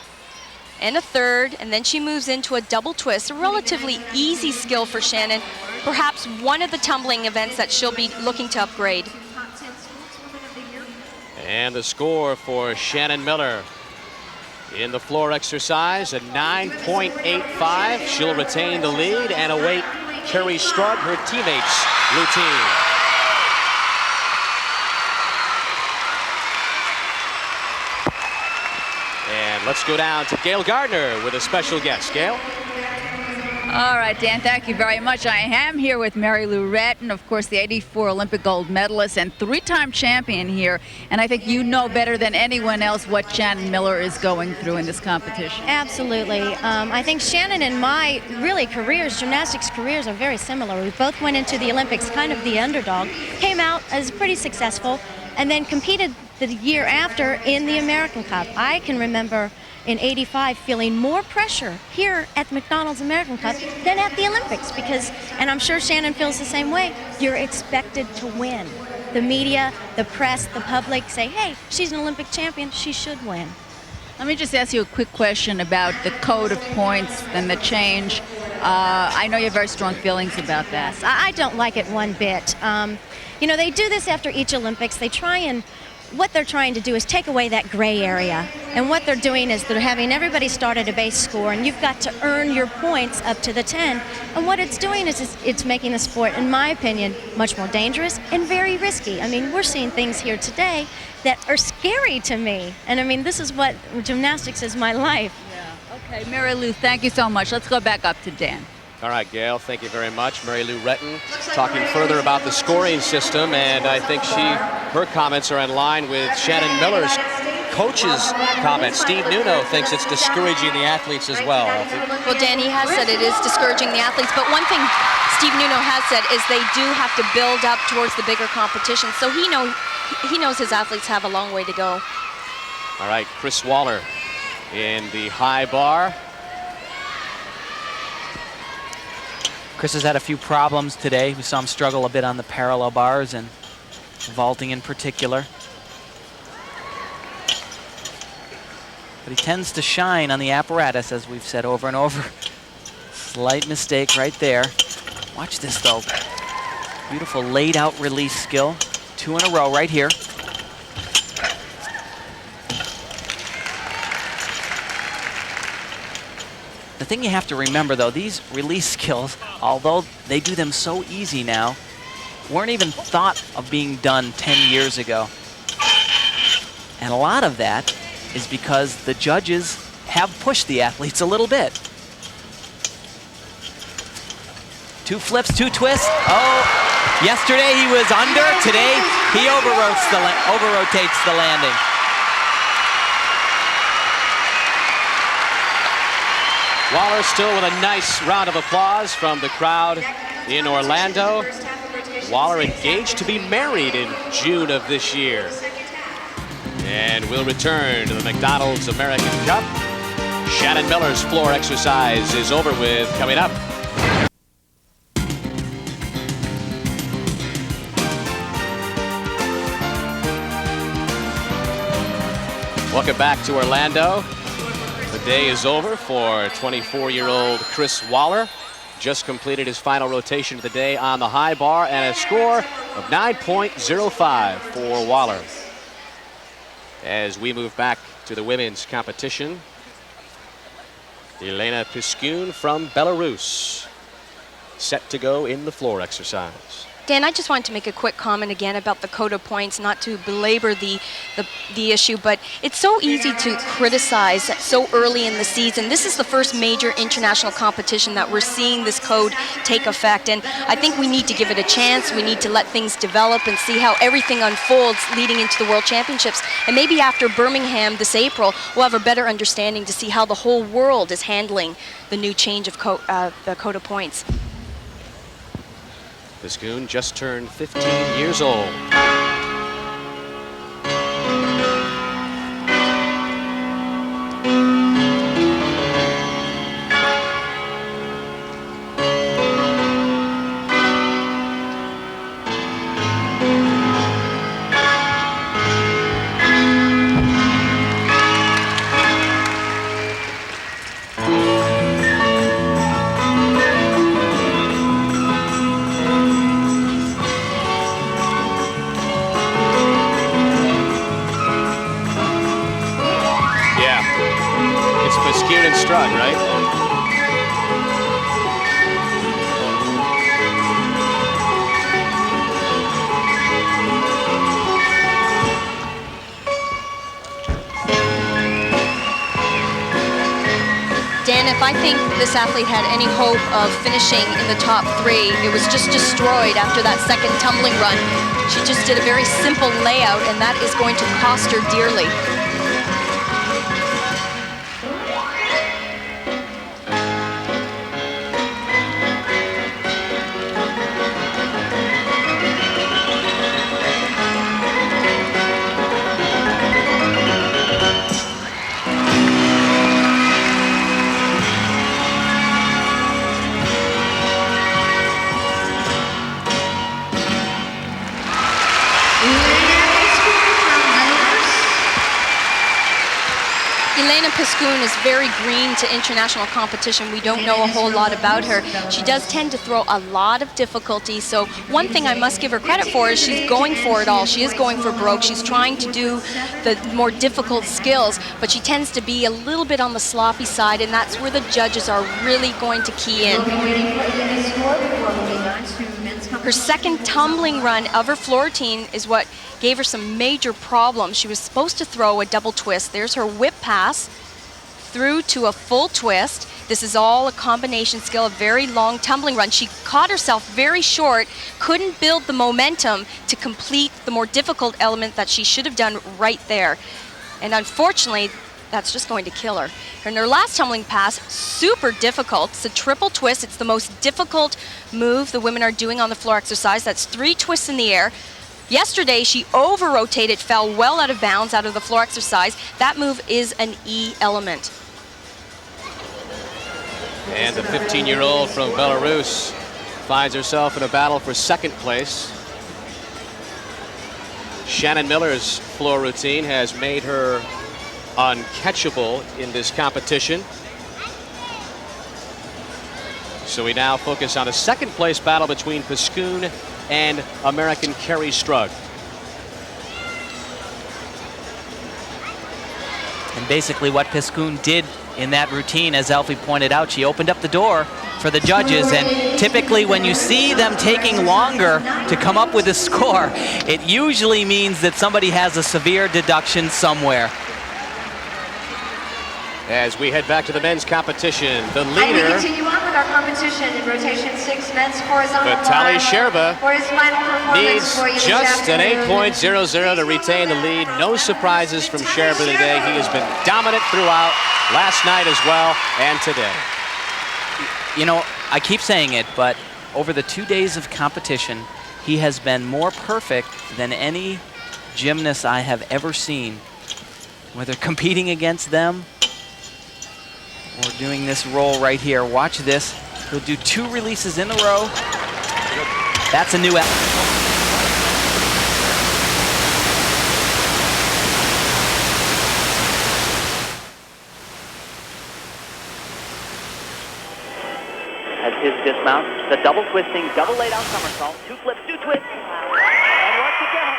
and a third, and then she moves into a double twist. A relatively easy skill for Shannon, perhaps one of the tumbling events that she'll be looking to upgrade. And the score for Shannon Miller in the floor exercise, a 9.85. She'll retain the lead and await KERRI STRUG, her teammates' routine. And let's go down to Gail Gardner with a special guest. Gail? All right, Dan, thank you very much. I am here with Mary Lou Retton, of course, the '84 Olympic gold medalist and 3-time champion here. And I think you know better than anyone else what Shannon Miller is going through in this competition. Absolutely. I think Shannon and my gymnastics careers are very similar. We both went into the Olympics kind of the underdog, came out as pretty successful, and then competed the year after in the American Cup. I can remember in '85 feeling more pressure here at the McDonald's American Cup than at the Olympics because, and I'm sure Shannon feels the same way, you're expected to win. The media, the press, the public say, hey, she's an Olympic champion, she should win. Let me just ask you a quick question about the code of points and the change. I know you have very strong feelings about that. I don't like it one bit. You know, they do this after each Olympics. They try and, what they're trying to do is take away that gray area. And what they're doing is they're having everybody start at a base score, and you've got to earn your points up to the 10. And what it's doing is it's making the sport, in my opinion, much more dangerous and very risky. I mean, we're seeing things here today that are scary to me. And I mean, this is what gymnastics is my life. Yeah. Okay, Mary Lou, thank you so much. Let's go back up to Dan. All right, Gail, thank you very much. Mary Lou Retton talking further about the scoring system, and I think her comments are in line with Shannon Miller's coach's comments. Steve Nuno thinks it's discouraging the athletes as well. Well, Dan, he has said it is discouraging the athletes, but one thing Steve Nuno has said is they do have to build up towards the bigger competition, so he knows his athletes have a long way to go. All right, Chris Waller in the high bar. Chris has had a few problems today. We saw him struggle a bit on the parallel bars and vaulting in particular. But he tends to shine on the apparatus, as we've said over and over. Slight mistake right there. Watch this, though. Beautiful laid-out release skill. 2 in a row right here. The thing you have to remember, though, these release skills, although they do them so easy now, weren't even thought of being done 10 years ago. And a lot of that is because the judges have pushed the athletes a little bit. 2 flips, 2 twists. Oh, yesterday he was under. Today he overrotates the landing. Waller still with a nice round of applause from the crowd in Orlando. Waller engaged to be married in June of this year. And we'll return to the McDonald's American Cup. Shannon Miller's floor exercise is over with. Coming up. Welcome back to Orlando. The day is over for 24-year-old Chris Waller. Just completed his final rotation of the day on the high bar and a score of 9.05 for Waller. As we move back to the women's competition, Elena Piskun from Belarus set to go in the floor exercise. Dan, I just wanted to make a quick comment again about the code of points, not to belabor the issue, but it's so easy to criticize so early in the season. This is the first major international competition that we're seeing this code take effect, and I think we need to give it a chance. We need to let things develop and see how everything unfolds leading into the World Championships. And maybe after Birmingham this April, we'll have a better understanding to see how the whole world is handling the new change of the code of points. Piskun just turned 15 years old. STRUG, right? Dan, if I think this athlete had any hope of finishing in the top 3, it was just destroyed after that second tumbling run. She just did a very simple layout, and that is going to cost her dearly. Piscoon is very green to international competition. We don't know a whole lot about her. She does tend to throw a lot of difficulty, so one thing I must give her credit for is she's going for it all. She is going for broke. She's trying to do the more difficult skills, but she tends to be a little bit on the sloppy side, and that's where the judges are really going to key in. Her second tumbling run of her floor routine is what gave her some major problems. She was supposed to throw a double twist. There's her whip pass through to a full twist. This is all a combination skill, a very long tumbling run. She caught herself very short, couldn't build the momentum to complete the more difficult element that she should have done right there. And unfortunately, that's just going to kill her. And her last tumbling pass, super difficult. It's a triple twist. It's the most difficult move the women are doing on the floor exercise. That's 3 twists in the air. Yesterday, she over-rotated, fell well out of bounds out of the floor exercise. That move is an E element. And the 15-year-old from Belarus finds herself in a battle for second place. Shannon Miller's floor routine has made her uncatchable in this competition. So we now focus on a second place battle between Piscoon and American KERRI STRUG. And basically what Piscoon did in that routine, as Elfie pointed out, she opened up the door for the judges, and typically when you see them taking longer to come up with a score, it usually means that somebody has a severe deduction somewhere. As we head back to the men's competition, the And we leader, continue on with our competition in rotation 6 men's horizontal Vitaly bar Sherba, for his final performance needs for you this just an afternoon. 8.00 to retain the lead. No surprises from Sherba today. He has been dominant throughout, last night as well, and today. You know, I keep saying it, but over the 2 days of competition, he has been more perfect than any gymnast I have ever seen. Whether competing against them or doing this roll right here. Watch this. He'll do 2 releases in a row. That's a new As his dismount, the double twisting, double laid out somersault, 2 flips, 2 twists, and once again,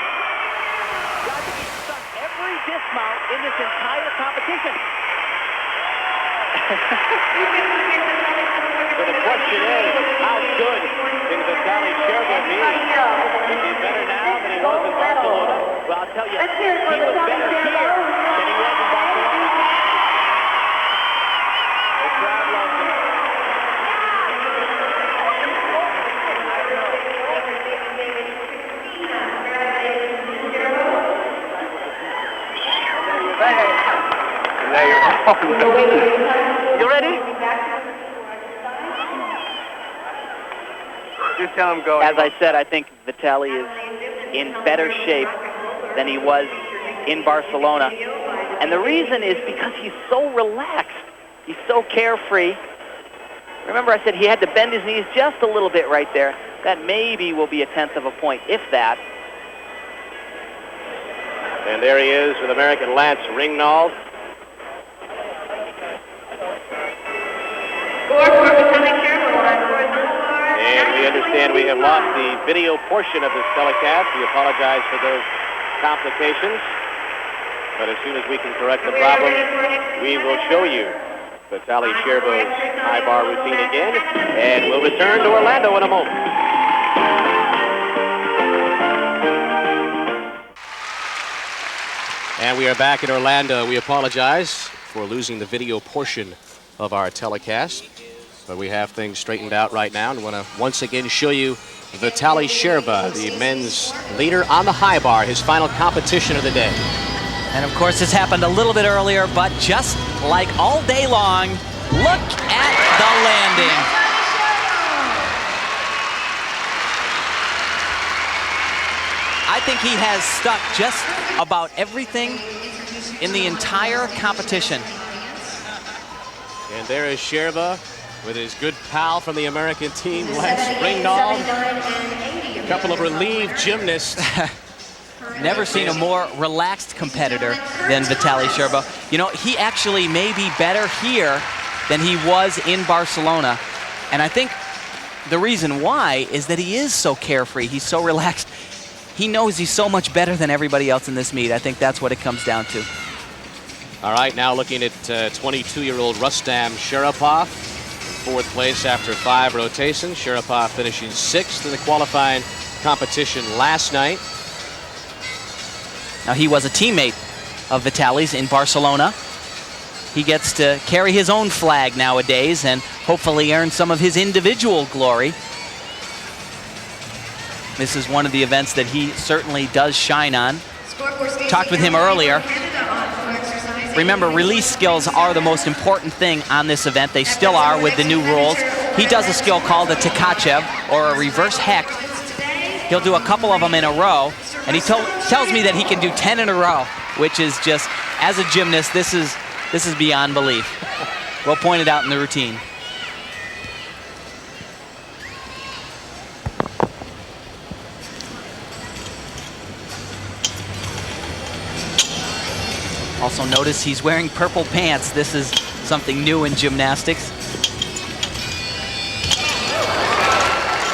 got to be stuck every dismount in this entire competition. So the question is, how good can Vitaly Sherba be? Is he better now than he was in Barcelona? Well, I'll tell you, he was better here than he was in Barcelona. The crowd loves him. You ready? Just tell him go. As I said, I think Vitaly is in better shape than he was in Barcelona. And the reason is because he's so relaxed. He's so carefree. Remember I said he had to bend his knees just a little bit right there. That maybe will be a 1/10 of a point, if that. And there he is with American Lance Ringnalo. And we understand we have lost the video portion of this telecast. We apologize for those complications. But as soon as we can correct the problem, we will show you Vitaly Sherba's high bar routine again. And we'll return to Orlando in a moment. And we are back in Orlando. We apologize for losing the video portion of our telecast, but we have things straightened out right now, and want to once again show you Vitaly Sherba, the men's leader on the high bar, his final competition of the day. And of course, this happened a little bit earlier, but just like all day long, look at the landing. I think he has stuck just about everything in the entire competition. And there is Sherba with his good pal from the American team, Lance Ringnalo. A couple of relieved gymnasts Never seen a more relaxed competitor than Vitaly Sherbo. You know, he actually may be better here than he was in Barcelona. And I think the reason why is that he is so carefree. He's so relaxed. He knows he's so much better than everybody else in this meet. I think that's what it comes down to. All right, now looking at 22-year-old Rustam Sharapov, fourth place after 5 rotations. Sharapov finishing 6th in the qualifying competition last night. Now, he was a teammate of Vitaly's in Barcelona. He gets to carry his own flag nowadays and hopefully earn some of his individual glory. This is one of the events that he certainly does shine on. Talked with him earlier. Remember, release skills are the most important thing on this event. They still are with the new rules. He does a skill called a Tkachev, or a reverse hecht. He'll do a couple of them in a row, and he tells me that he can do 10 in a row, which is just, as a gymnast, this is beyond belief. Well pointed out in the routine. Also notice he's wearing purple pants. This is something new in gymnastics.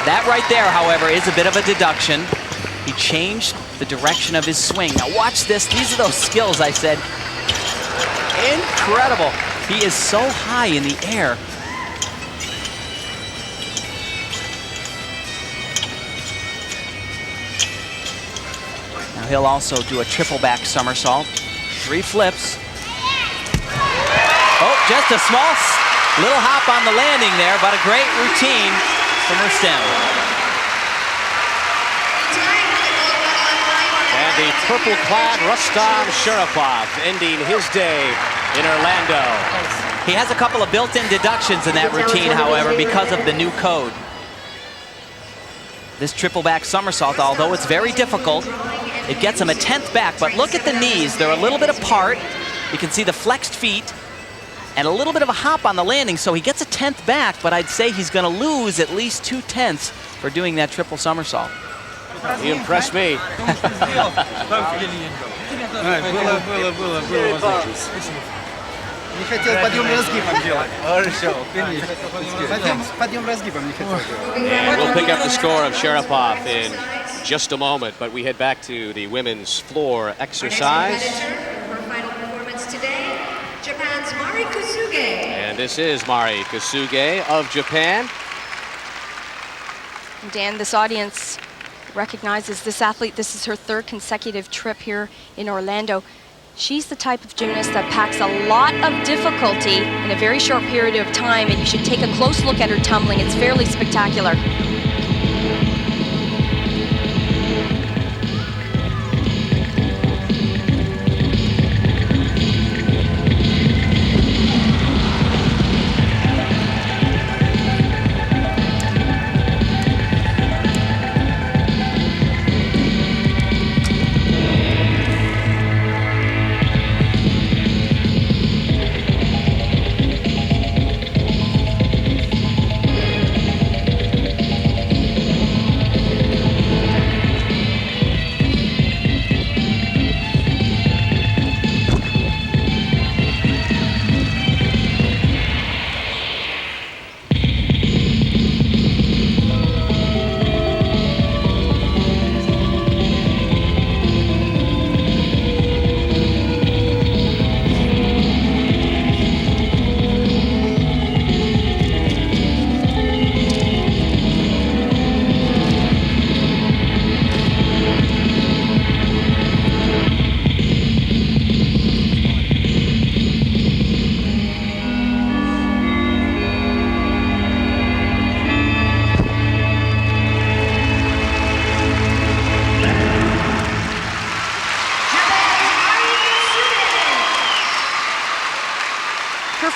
That right there, however, is a bit of a deduction. He changed the direction of his swing. Now watch this. These are those skills I said. Incredible. He is so high in the air. Now he'll also do a triple back somersault. 3 flips. Oh, just a small little hop on the landing there, but a great routine from Rustam. And the purple-clad Rustam Sharapov ending his day in Orlando. He has a couple of built-in deductions in that routine, however, because of the new code. This triple back somersault, although it's very difficult, it gets him a 10th back, but look at the knees. They're a little bit apart. You can see the flexed feet and a little bit of a hop on the landing, so he gets a 10th back, but I'd say he's gonna lose at least 2/10 for doing that triple somersault. He impressed me. Не хотел подъем разгибом делать. Подъем разгибом не хотел делать. And we'll pick up the score of Sharapov in just a moment, but we head back to the women's floor exercise. Her final performance today, Japan's Mari Kusuge. And this is Mari Kusuge of Japan. Dan, this audience recognizes this athlete. This is her 3rd consecutive trip here in Orlando. She's the type of gymnast that packs a lot of difficulty in a very short period of time, and you should take a close look at her tumbling. It's fairly spectacular.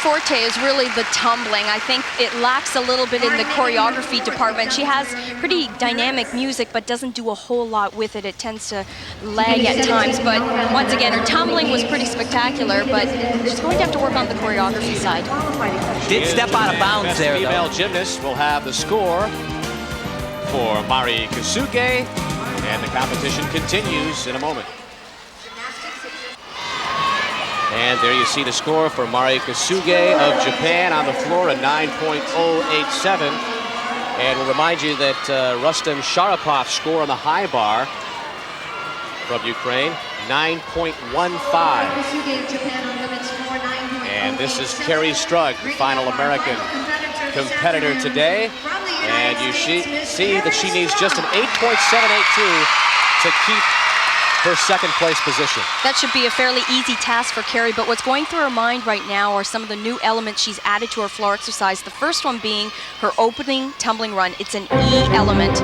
forte is really the tumbling. I think it lacks a little bit in the choreography department. She has pretty dynamic music, but doesn't do a whole lot with it. It tends to lag at times, but once again, her tumbling was pretty spectacular, but she's going to have to work on the choreography side. Did step out of bounds there, though. Female gymnast will have the score for Mari Kusuge, And the competition continues in a moment. And there you see the score for Mari Kasuge of Japan on the floor, a 9.087. And we'll remind you that Rustem Sharapov's score on the high bar from Ukraine, 9.15. And this is KERRI STRUG, the final American competitor today. And you see that she needs just an 8.782 to keep her second place position. That should be a fairly easy task for KERRI, but what's going through her mind right now are some of the new elements she's added to her floor exercise. The first one being her opening tumbling run. It's an E element.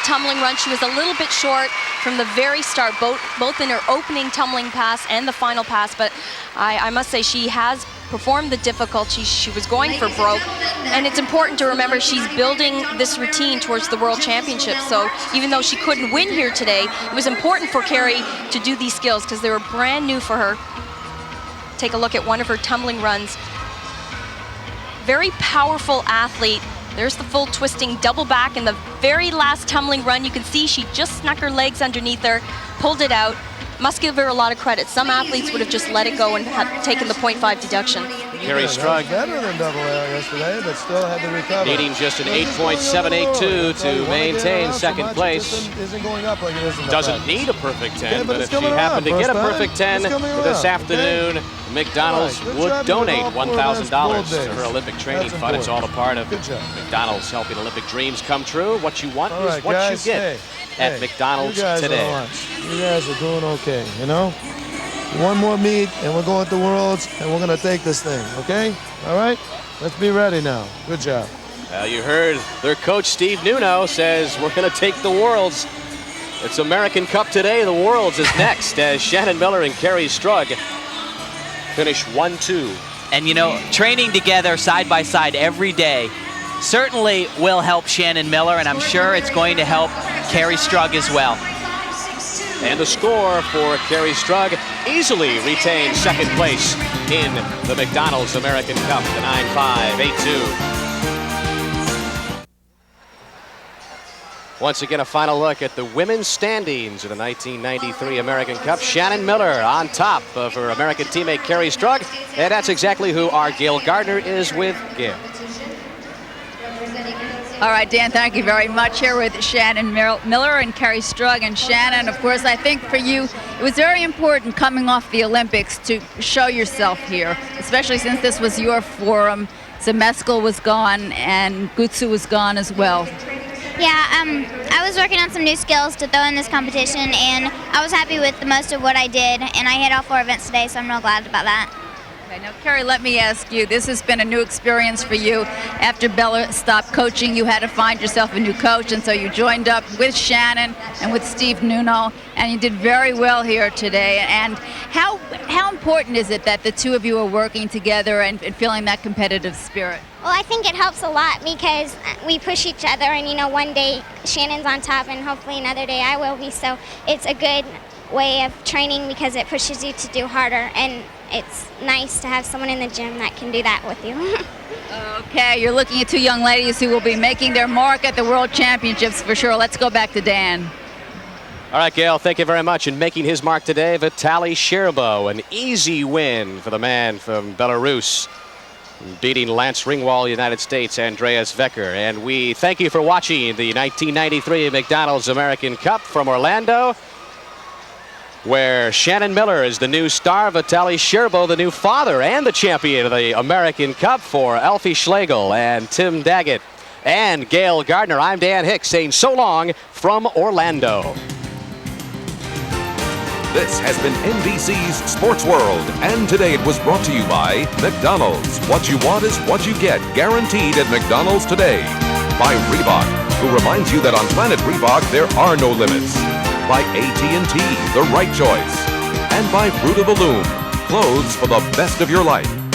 Tumbling run. She was a little bit short from the very start, both in her opening tumbling pass and the final pass, but I must say she has performed the difficulty. She was going for broke, and it's important to remember she's building this routine towards the World Championship, so even though she couldn't win here today, it was important for KERRI to do these skills because they were brand new for her. Take a look at one of her tumbling runs. Very powerful athlete. There's the full twisting double back in the very last tumbling run. You can see she just snuck her legs underneath her, pulled it out. Must give her a lot of credit. Some athletes would have just let it go and have taken the 0.5 deduction. KERRI STRUG better than double air yesterday, but still had to recover. Needing just an 8.782 to maintain second place. Isn't going up like it is in the Doesn't past. need a perfect 10, Okay, but if she coming happened to around, get a first perfect time. 10 It's coming this around, afternoon, McDonald's Good would job. donate You've been all $1,000 4 to her Olympic training That's fund. It's all a part of Good job. McDonald's helping Olympic dreams come true. What you want All is right, what guys, you get at hey, McDonald's you guys today. You guys are doing okay, you know? One more meet, and we're going to Worlds, and we're going to take this thing, okay? All right? Let's be ready now. Good job. Well, you heard their coach, Steve Nuno, says we're going to take the Worlds. It's American Cup today. The Worlds is next as Shannon Miller and KERRI STRUG finish 1-2. And you know, training together side by side every day certainly will help Shannon Miller, and I'm sure it's going to help KERRI STRUG as well. And the score for KERRI STRUG easily retains second place in the McDonald's American Cup, the 9.582. Once again, a final look at the women's standings of the 1993 American Cup. Shannon Miller on top of her American teammate KERRI STRUG, and that's exactly who our Gail Gardner is with. Gail. All right, Dan, thank you very much. Here with Shannon Miller and KERRI STRUG. And Shannon, of course, I think for you, it was very important coming off the Olympics to show yourself here, especially since this was your forum. Zemeskel was gone and Gutsu was gone as well. Yeah, I was working on some new skills to throw in this competition, and I was happy with the most of what I did, and I hit all 4 events today, so I'm real glad about that. Okay, now, KERRI, let me ask you, this has been a new experience for you. After Bella stopped coaching, you had to find yourself a new coach, and so you joined up with Shannon and with Steve Nuno, and you did very well here today. And how important is it that the two of you are working together and feeling that competitive spirit? Well, I think it helps a lot because we push each other, and you know, one day Shannon's on top and hopefully another day I will be, so it's a good way of training because it pushes you to do harder, and it's nice to have someone in the gym that can do that with you. Okay, you're looking at two young ladies who will be making their mark at the World Championships for sure. Let's go back to Dan. All right, Gail, thank you very much. And making his mark today, Vitaly Scherbo. An easy win for the man from Belarus, beating Lance Ringwald, United States, Andreas Wecker. And we thank you for watching the 1993 McDonald's American Cup from Orlando, where Shannon Miller is the new star, Vitaly Scherbo, the new father and the champion of the American Cup for Alfie Schlegel and Tim Daggett and Gail Gardner. I'm Dan Hicks saying so long from Orlando. This has been NBC's Sports World, and today it was brought to you by McDonald's. What you want is what you get, guaranteed at McDonald's today. By Reebok, who reminds you that on Planet Reebok there are no limits. By AT&T, the right choice. And by Fruit of the Loom, clothes for the best of your life.